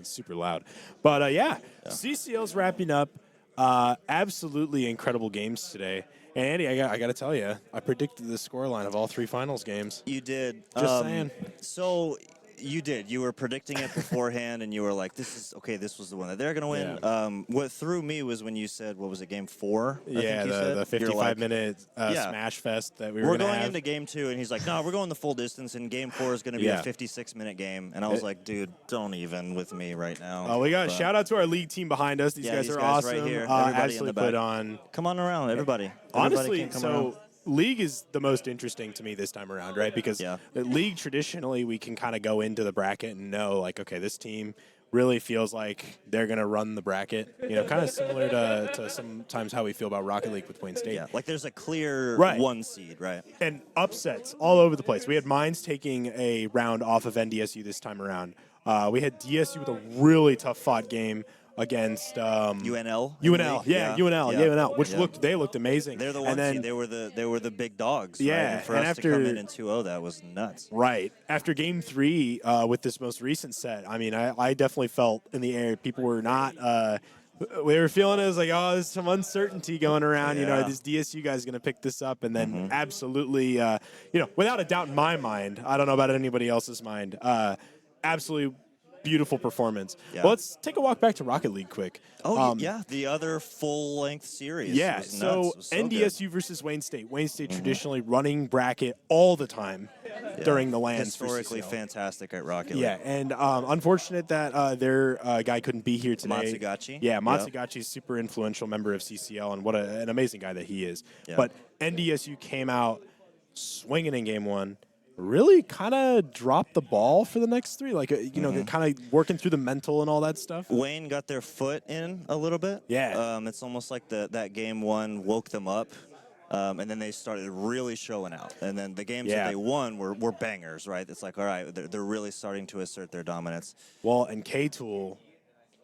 super loud. But yeah, CCL's wrapping up. Absolutely incredible games today. And Andy, I got to tell you, I predicted the scoreline of all three finals games. You did. Just saying. So you did. You were predicting it beforehand, and you were like, "This is okay. This was the one that they're gonna win." Yeah. What threw me was when you said, "What was it? Game 4?" I Yeah, think you said. the You're like, 55-minute yeah. smash fest that we were We're gonna going have. into game 2, and he's like, "No, we're going the full distance, and game 4 is going to be Yeah. a 56-minute game." And I was like, "Dude, don't even with me right now." We got But shout out to our league team behind us. These Yeah, guys these are guys awesome. right here. Everybody in Absolutely the back. put on. Come on around, everybody. Honestly, Everybody can come so around. league is the most interesting to me this time around, right? Because Yeah. the league traditionally we can kind of go into the bracket and know like, okay, this team really feels like they're gonna run the bracket. You know, kind of similar to sometimes how we feel about Rocket League with Wayne State. Yeah, like there's a clear Right. 1 seed, right? And upsets all over the place. We had Mines taking a round off of NDSU this time around. We had DSU with a really tough fought game against UNL. in the UNL, league? yeah, UNL, yeah. UNL, which Yeah. looked amazing. They're the and one then, seed. They were the big dogs. Right? Yeah, And for and us to come after- in 2-0, that was nuts. Right. After game 3, with this most recent set, I mean, I definitely felt in the air people were not. We were feeling it as like, oh, there's some uncertainty going around. You know, Yeah. this DSU guy's going to pick this up, and then absolutely, you know, without a doubt in my mind, I don't know about anybody else's mind, absolutely beautiful performance. Yeah. Well, let's take a walk back to Rocket League quick. Oh, yeah, the other full-length series. Yeah, was nuts. so It was so good. NDSU versus Wayne State. Wayne State traditionally running bracket all the time during the lands for historically CCL. fantastic at Rocket League. Yeah, and unfortunate that their guy couldn't be here today. Matsugachi? Yeah, Yeah. Matsugachi's super influential member of CCL, and what an amazing guy that he is. Yeah. But NDSU came out swinging in game 1. Really kind of dropped the ball for the next 3. Like, you know, kind of working through the mental and all that stuff. Wayne got their foot in a little bit. Yeah. It's almost like that game 1 woke them up. And then they started really showing out. And then the games that Yeah. they won were bangers, right? It's like, all right, they're really starting to assert their dominance. Well, and K-Tool,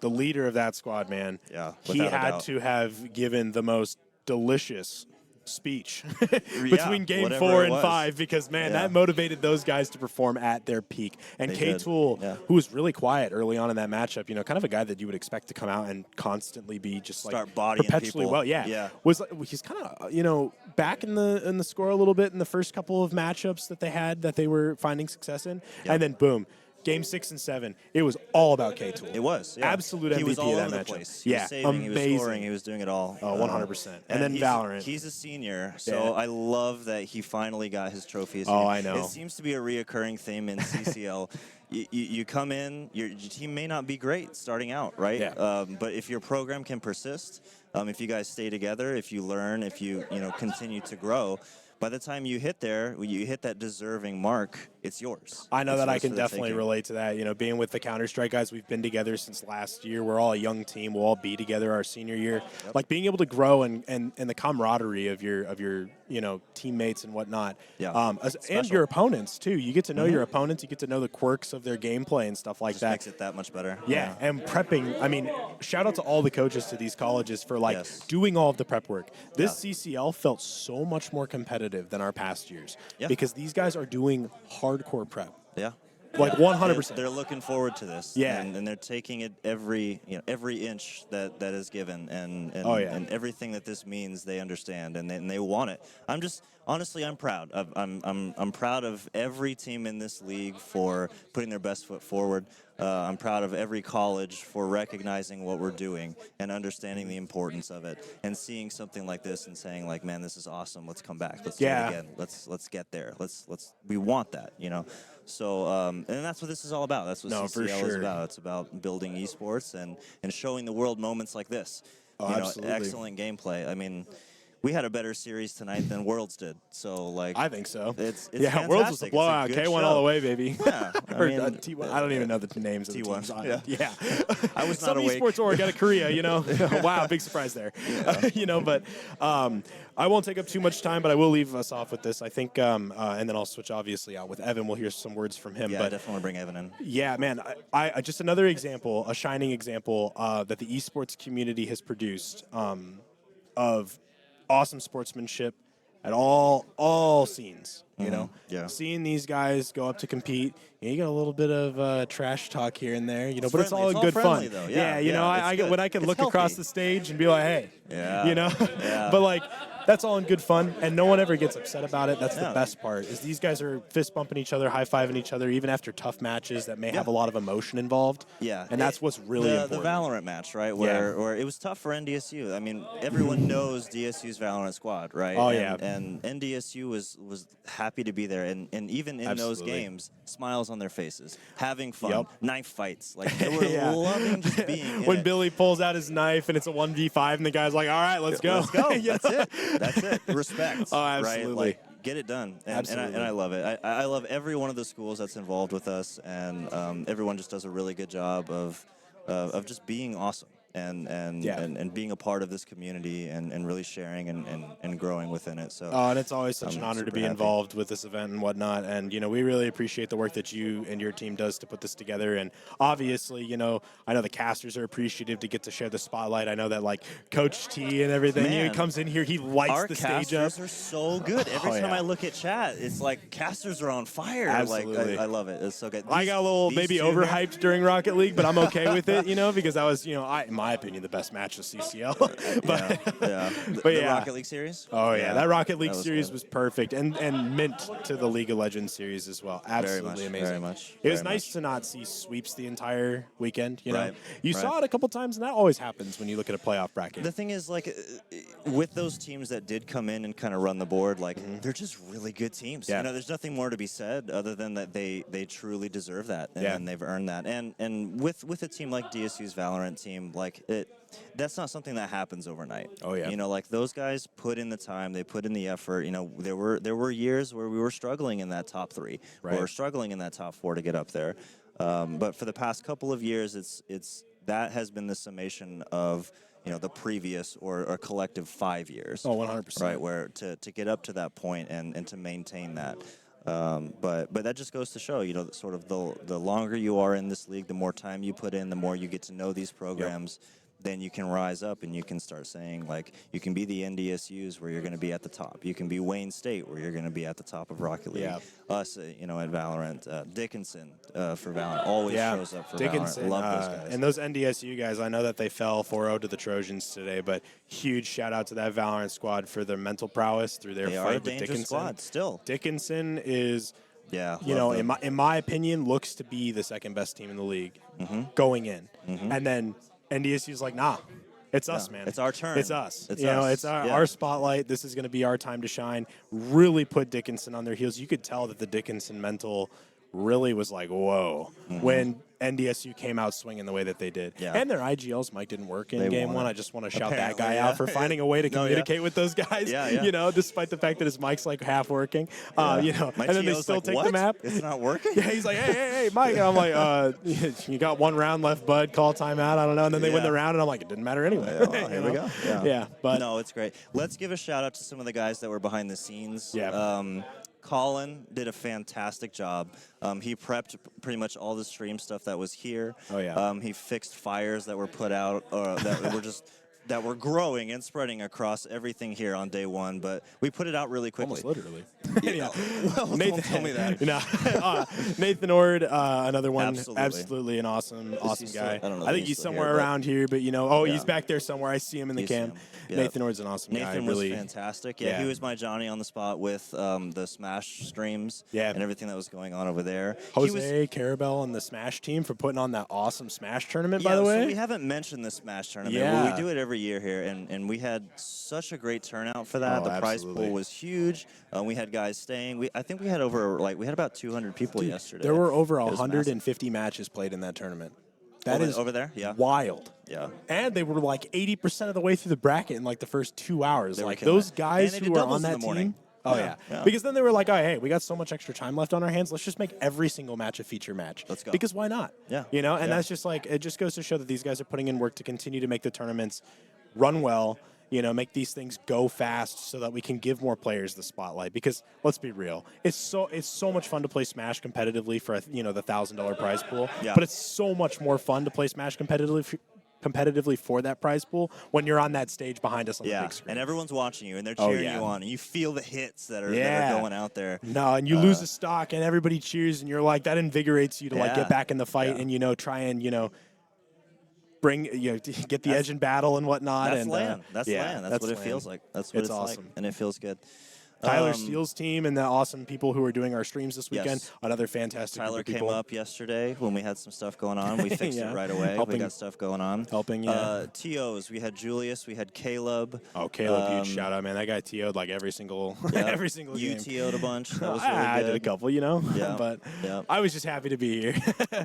the leader of that squad, man, Yeah, he without a had doubt. to have given the most delicious speech between Yeah, game whatever 4 it and was. 5 because, man, Yeah. that motivated those guys to perform at their peak. And They did, K-Tool, yeah. who was really quiet early on in that matchup, you know, kind of a guy that you would expect to come out and constantly be just Start like bodying perpetually people. well. Yeah. Yeah. He's kind of, you know, back in the score a little bit in the first couple of matchups that they had that they were finding success in. Yep. And then boom. Game 6 and 7, it was all about K-Tool. It was, yeah. Absolute MVP He was all of that over the matchup. place. He Yeah, was saving, he was amazing. scoring, he was doing it all. Oh, 100%. And then he's, Valorant. He's a senior, so Yeah. I love that he finally got his trophy. As Oh, senior. I know. It seems to be a reoccurring theme in CCL. You come in, your team may not be great starting out, right? Yeah. But if your program can persist, if you guys stay together, if you learn, if you continue to grow, by the time you hit there, when you hit that deserving mark, it's yours. I know It's that I yours can for the definitely taking. relate to that. You know, being with the Counter-Strike guys, we've been together since last year. We're all a young team. We'll all be together our senior year. Like being able to grow and the camaraderie of your teammates and whatnot. Yeah. And Special. your opponents too. You get to know your opponents. You get to know the quirks of their gameplay and stuff like Just that. makes it that much better. Yeah, and prepping. I mean, shout out to all the coaches to these colleges for like Yes. doing all of the prep work. This Yeah. CCL felt so much more competitive than our past years Yeah. because these guys are doing hardcore prep. Yeah. Like 100%. They're looking forward to this. Yeah. And they're taking it every inch that is given and Oh, yeah. and everything that this means they understand and they want it. I'm proud. I'm proud of every team in this league for putting their best foot forward. I'm proud of every college for recognizing what we're doing and understanding the importance of it and seeing something like this and saying like, man, this is awesome. Let's come back. Let's do Yeah. it again. Let's get there. We want that, So, and that's what this is all about. That's what No, for CCL is sure. about. It's about building esports and showing the world moments like this. Oh, absolutely. Excellent gameplay. I mean, we had a better series tonight than Worlds did. So, like, I think so. It's yeah, Worlds was a fantastic. It's a blowout. good K1 show. all the way, baby. Yeah, I or mean, T1. I don't even know the names of the T1, teams. on yeah. it. Yeah. I was Some not awake. esports org out of Korea, wow, big surprise there. But I won't take up too much time, but I will leave us off with this. I think, and then I'll switch obviously out with Evan. We'll hear some words from him. Yeah, I but definitely want to bring Evan in. yeah, man, I just another example, a shining example that the esports community has produced of awesome sportsmanship at all scenes. Yeah. Seeing these guys go up to compete, you get a little bit of trash talk here and there, but it's all friendly. in It's good all fun. friendly, though. Yeah, I it's get good. when I can It's look across healthy. the stage and be like, hey, Yeah. Yeah. but like. That's all in good fun, and no one ever gets upset about it. That's the Yeah. best part, is these guys are fist bumping each other, high-fiving each other, even after tough matches that may have a lot of emotion involved. Yeah, And that's what's really the important. Valorant match, right? Where it was tough for NDSU. I mean, everyone knows DSU's Valorant squad, right? Oh, and NDSU was happy to be there, and even in those Absolutely. games, smiles on their faces, having fun, Yep. knife fights, like they were Yeah. loving just being in when it. Billy pulls out his knife and it's a 1v5 and the guy's like, all right, let's go. Let's go. You That's know? it. That's it. Respect. Oh, Right? absolutely. Like, get it done. And Absolutely. I love it. I love every one of the schools that's involved with us, and everyone just does a really good job of just being awesome and being a part of this community and really sharing and growing within it. So. Oh, and it's always such I'm an honor to super be happy. involved with this event and whatnot. And, we really appreciate the work that you and your team does to put this together. And obviously, I know the casters are appreciative to get to share the spotlight. I know that, like, Coach T and everything, he Man, comes in here, he lights Our the stage up. casters are so good. Every Oh, time yeah. I look at chat, it's like casters are on fire. Absolutely. Like I love it. It's so good. I got a little These maybe two here- overhyped during Rocket League, but I'm okay with it, because that was, in my opinion, the best match of CCL. but Yeah. but The yeah. Rocket League series? Oh yeah, that Rocket League that was series good. was perfect, and mint to the League of Legends series as well. Absolutely much, amazing. very much, It was very nice much. to not see sweeps the entire weekend. You know, Right, you right. saw it a couple times, and that always happens when you look at a playoff bracket. The thing is, like, with those teams that did come in and kind of run the board, like, Mm-hmm. they're just really good teams. Yeah. There's nothing more to be said other than that they truly deserve that, and Yeah. they've earned that. And with a team like DSU's Valorant team, like, that's not something that happens overnight. Oh, yeah. Like, those guys put in the time, they put in the effort. There were years where we were struggling in that top 3. Right. We were struggling in that top 4 to get up there. But for the past couple of years, it's that has been the summation of the previous or collective 5 years. Oh, 100%. Right, where to get up to that point and to maintain that. But that just goes to show, sort of the longer you are in this league, the more time you put in, the more you get to know these programs. Then you can rise up and you can start saying, like, you can be the NDSUs where you're going to be at the top. You can be Wayne State where you're going to be at the top of Rocket League. Yeah. Us, at Valorant. Dickinson for Valorant always shows up for Dickinson, Valorant. Love those guys. And those NDSU guys, I know that they fell 4-0 to the Trojans today, but huge shout out to that Valorant squad for their mental prowess through their They are a fight with dangerous Dickinson. squad still. Dickinson is, Yeah, in my opinion, looks to be the second best team in the league going in. And then NDSU's like, nah. It's us, man. It's our turn. It's us. It's it's our spotlight. This is going to be our time to shine. Really put Dickinson on their heels. You could tell that the Dickinson mental really was like, whoa, when NDSU came out swinging the way that they did. Yeah. And their IGL's mic didn't work in game one. I just want to shout that guy Apparently, out for finding a way to communicate with those guys, Yeah. despite the fact that his mic's like half working. My And then they TO's still like, take what? the map. It's not working? Yeah, he's like, hey, Mike. And I'm like, you got one round left, bud. Call timeout. I don't know. And then they win the round, and I'm like, it didn't matter anyway. Here we go. Yeah, but no, it's great. Let's give a shout out to some of the guys that were behind the scenes. Yeah. Colin did a fantastic job. He prepped pretty much all the stream stuff that was here. Oh, yeah. He fixed fires that were put out that were growing and spreading across everything here on day one, but we put it out really quickly. almost literally. Well, Nathan, don't tell me that. Nathan Ord, another one, Absolutely. absolutely an awesome he guy. still- I don't know I if think he's he's still somewhere here, but- around here, but he's back there somewhere. I see him in the You cam. see him. Yep. Nathan Ord's an awesome guy. Nathan was Really, fantastic. Yeah, he was my Johnny on the spot with the Smash streams and everything that was going on over there. Jose Carabel and the Smash team for putting on that awesome Smash tournament, by the So way. we haven't mentioned the Smash tournament. Yeah. Well, we do it every year here, and we had such a great turnout for that. Oh, The prize absolutely. pool was huge. We had guys staying. I think we had about 200 people yesterday. There were over It was 150 matches played in that tournament. That Over- is over there? Yeah. wild. Yeah. And they were like 80% of the way through the bracket in like the first 2 hours. They were Like killing those it. guys And they who did were doubles on in that the morning. team. Oh Yeah, yeah. yeah. Because then they were like, oh hey, we got so much extra time left on our hands. Let's just make every single match a feature match. Let's go. Because why not? Yeah. And Yeah. that's just like, it just goes to show that these guys are putting in work to continue to make the tournaments run well. Make these things go fast so that we can give more players the spotlight. Because let's be real, it's so much fun to play Smash competitively for the $1,000 prize pool. Yeah. But it's so much more fun to play Smash competitively for that prize pool when you're on that stage behind us on the big screen. And everyone's watching you, and they're Oh, cheering yeah. you on, and you feel the hits that are Yeah. going out there. No, and you lose a stock, and everybody cheers, and you're like, that invigorates you to like Yeah. get back in the fight Yeah. and try and bring get the edge in battle and whatnot. That's and LAN. That's LAN. That's what it LAN. feels like. That's what It's it's awesome. like, and it feels good. Tyler Steele's team and the awesome people who are doing our streams this weekend. Yes. Another fantastic Tyler group of came people. up yesterday when we had some stuff going on. We fixed Yeah. it right away. Helping- We got stuff going on. helping, yeah. TOs. We had Julius. We had Caleb. Oh, Caleb, huge shout out, man. That guy TO'd like every single every single You game. TO'd a bunch. That was really I good. did a couple, Yeah. but Yeah. I was just happy to be here.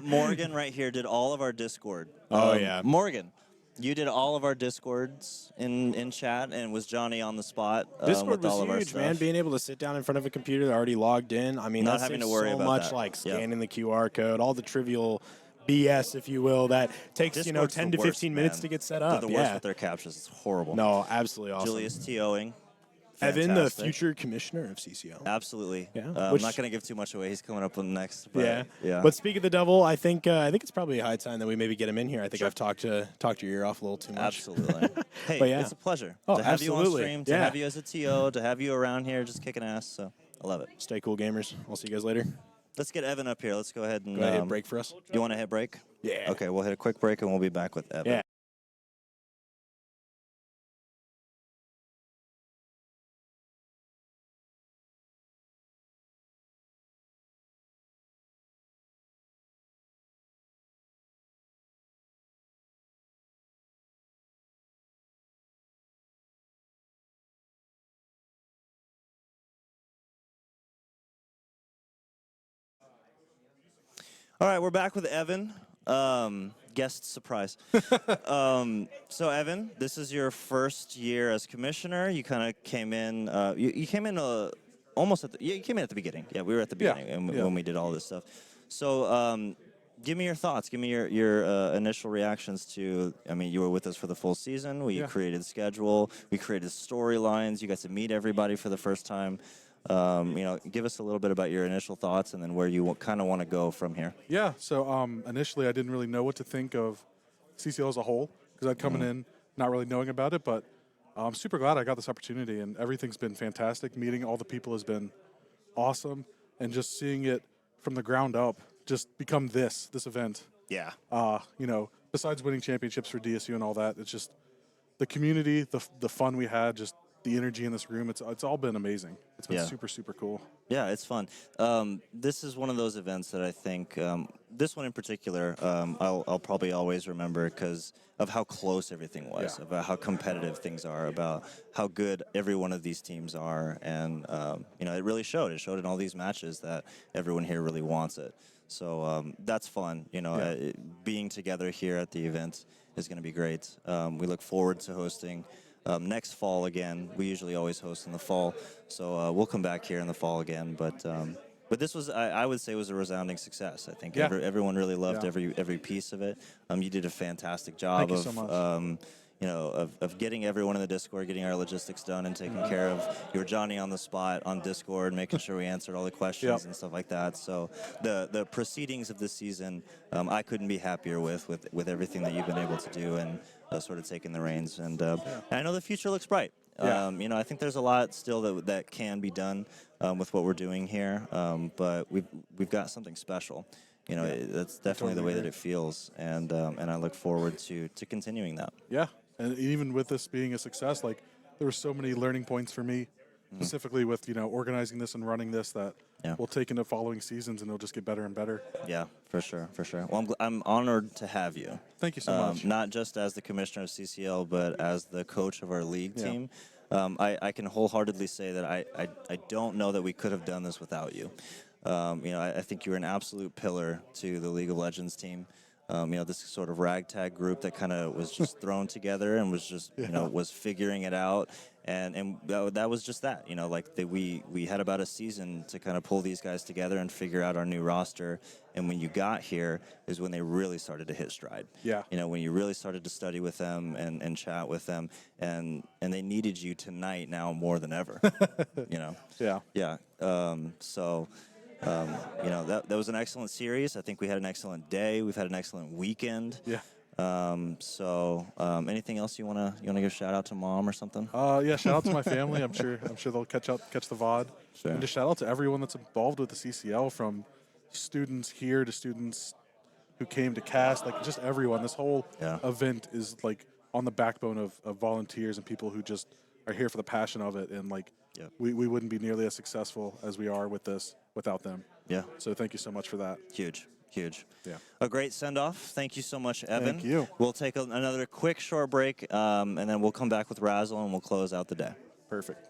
Morgan right here did all of our Discord. Oh, yeah. Morgan, you did all of our Discords in chat, and was Johnny on the spot Discord with all was of our huge, stuff. man. Being able to sit down in front of a computer that already logged in. I mean, Not that having saves to worry so about much that. like Yep. scanning the QR code, all the trivial BS, if you will, that takes Discord's 10 the to 15 worst, minutes man. to get set They're up. the yeah. worst with their captures. It's horrible. No, absolutely awesome. Julius TOing. Evan, the Fantastic. future commissioner of CCL. Absolutely. Yeah. I'm Which- not going to give too much away. He's coming up on next. But Yeah. Yeah. But speaking of the devil, I think it's probably a high time that we maybe get him in here. I think I've talked your ear off a little too much. Absolutely. Hey, But yeah. it's a pleasure Oh, to have you on absolutely. stream, to Yeah. have you as a TO, to have you around here just kicking ass. So I love it. Stay cool, gamers. I'll see you guys later. Let's get Evan up here. Let's go ahead and Go ahead and hit break for us. You want to hit break? Yeah. Okay, we'll hit a quick break and we'll be back with Evan. Yeah. All right, we're back with Evan. Guest surprise. So Evan, this is your first year as commissioner. You kind of came in. You came in almost at the. Yeah, you came in at the beginning. Yeah, we were at the beginning when we did all this stuff. So Give me your thoughts. Give me your initial reactions to. I mean, you were with us for the full season. We created schedule. We created storylines. You got to meet everybody for the first time. Give us a little bit about your initial thoughts and then where you kind of want to go from here. Yeah. So initially, I didn't really know what to think of CCL as a whole because I'd coming in not really knowing about it, but I'm super glad I got this opportunity, and everything's been fantastic. Meeting all the people has been awesome, and just seeing it from the ground up just become this event. Yeah. Besides winning championships for DSU and all that, it's just the community, the fun we had, just the energy in this room. It's all been amazing. It's been super, super cool. Yeah, it's fun. This is one of those events that I think, this one in particular, I'll probably always remember because of how close everything was, about how competitive things are, about how good every one of these teams are. And, it really showed. It showed in all these matches that everyone here really wants it. So that's fun. Being together here at the event is going to be great. We look forward to hosting next fall again. We usually always host in the fall, so we'll come back here in the fall again. But this was, I would say, was a resounding success. I think everyone really loved every piece of it. You did a fantastic job Thank you so much. of getting everyone in the Discord, getting our logistics done, and taking care of. You were Johnny on the spot on Discord, making sure we answered all the questions and stuff like that. So the proceedings of this season, I couldn't be happier with everything that you've been able to do and sort of taking the reins. And I know the future looks bright. I think there's a lot still that can be done with what we're doing here, but we've got something special. That's definitely the way that it feels, and I look forward to continuing that. Yeah, and even with this being a success, like there were so many learning points for me, specifically with organizing this and running this that we'll take into following seasons, and it'll just get better and better. Yeah, for sure. Well, I'm honored to have you. Thank you so much. Not just as the commissioner of CCL, but as the coach of our league team. I can wholeheartedly say that I don't know that we could have done this without you. I think you're an absolute pillar to the League of Legends team. This sort of ragtag group that kind of was just thrown together and was just, was figuring it out. And that was just that, we had about a season to kind of pull these guys together and figure out our new roster. And when you got here is when they really started to hit stride. Yeah. When you really started to study with them and chat with them, and they needed you tonight now more than ever. Yeah. Yeah. That was an excellent series. I think we had an excellent day. We've had an excellent weekend. Yeah. Anything else you wanna give a shout out to Mom or something? Shout out to my family. I'm sure they'll catch the VOD. Sure. And just shout out to everyone that's involved with the CCL, from students here to students who came to cast, like just everyone. This whole event is like on the backbone of volunteers and people who just are here for the passion of it. And we wouldn't be nearly as successful as we are with this without them. Yeah. So thank you so much for that. Huge. Yeah. A great send-off. Thank you so much, Evan. Thank you. We'll take another quick short break, and then we'll come back with Razzle, and we'll close out the day. Perfect.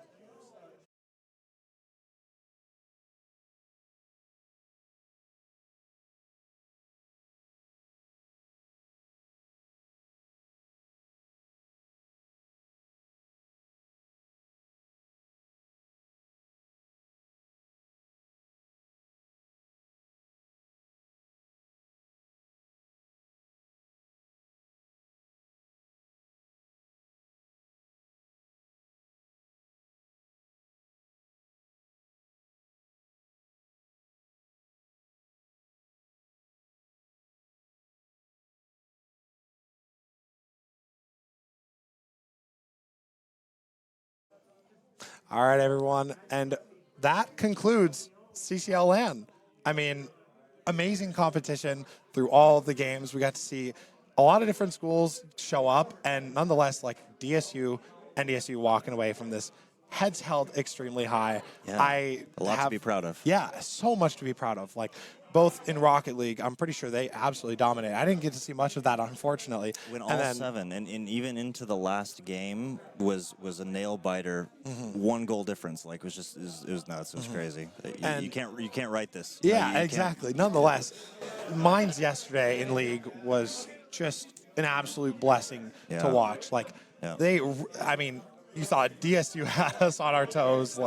All right, everyone. And that concludes CCL LAN. I mean, amazing competition through all the games. We got to see a lot of different schools show up, and nonetheless, DSU and DSU walking away from this heads held extremely high. Yeah, a lot to be proud of. Yeah, so much to be proud of. Both in Rocket League, I'm pretty sure they absolutely dominate. I didn't get to see much of that, unfortunately. When all seven, and even into the last game was a nail biter, 1 goal difference. It was nuts. It was crazy. You can't write this. Yeah, exactly. Nonetheless, mine's yesterday in League was just an absolute blessing to watch. You thought DSU had us on our toes.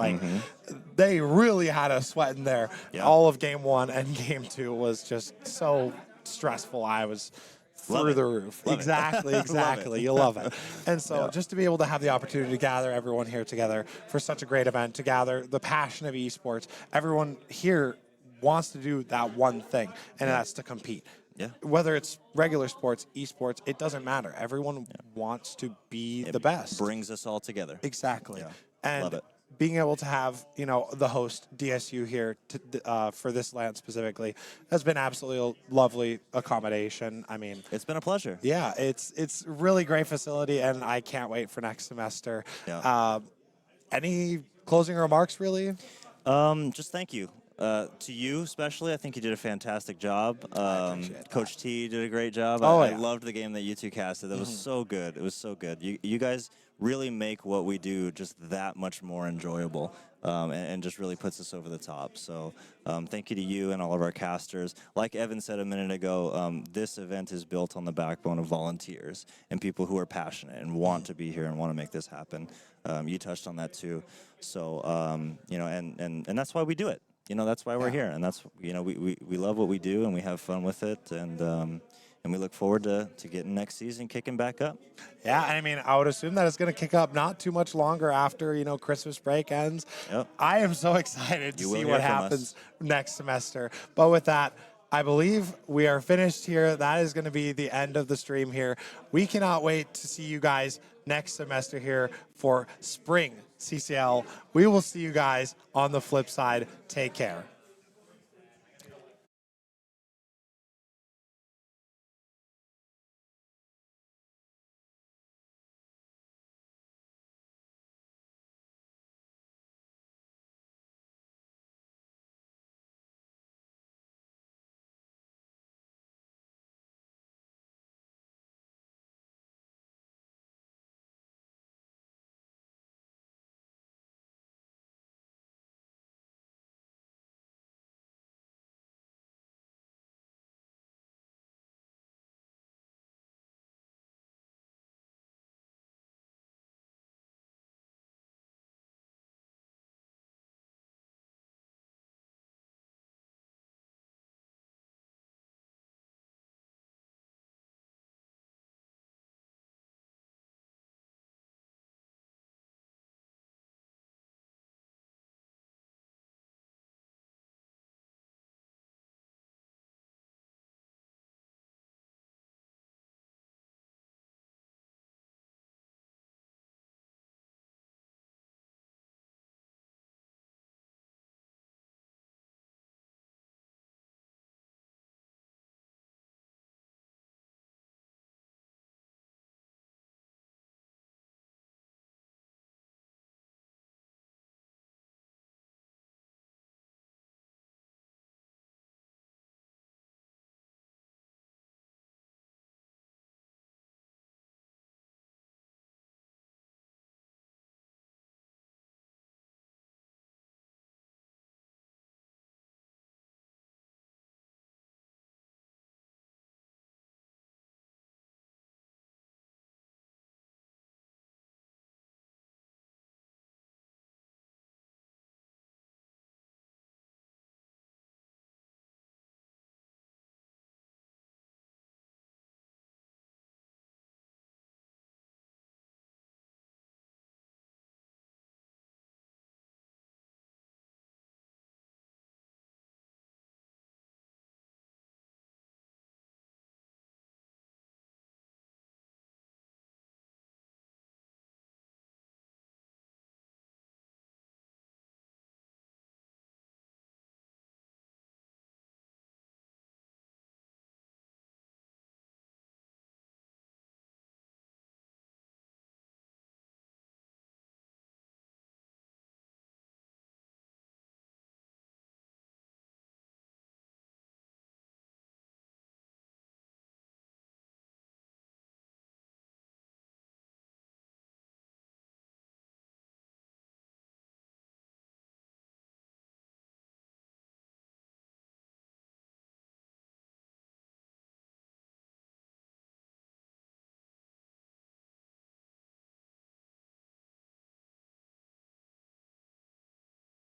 They really had us sweating there. Yeah. All of game 1 and game 2 was just so stressful I was Love through it. the roof. Love it. Exactly, Love it. exactly. You love it. And so Yeah. just to be able to have the opportunity to gather everyone here together for such a great event, to gather the passion of esports, everyone here wants to do that one thing, and that's to compete. Yeah. Whether it's regular sports, esports, it doesn't matter. Everyone wants to be the best. Brings us all together. Exactly. Yeah. And Love it. being able to have, the host, DSU, here for this LAN specifically has been absolutely a lovely accommodation. I mean, It's been a pleasure. yeah, it's really great facility, and I can't wait for next semester. Yeah. Any closing remarks, really? Just thank you. To you especially, I think you did a fantastic job. appreciate Coach T did a great job. Oh, I yeah. loved the game that you two casted. That was so good. It was so good. You guys really make what we do just that much more enjoyable, and just really puts us over the top. So thank you to you and all of our casters. Like Evan said a minute ago, this event is built on the backbone of volunteers and people who are passionate and want to be here and want to make this happen. You touched on that too. So, and that's why we do it. That's why we're here, and that's we love what we do, and we have fun with it, and we look forward to getting next season kicking back up. Yeah, and I mean, I would assume that it's going to kick up not too much longer after, Christmas break ends. Yep. I am so excited to You will see hear what from us. happens next semester. But with that, I believe we are finished here. That is going to be the end of the stream here. We cannot wait to see you guys next semester here for spring CCL. We will see you guys on the flip side. Take care.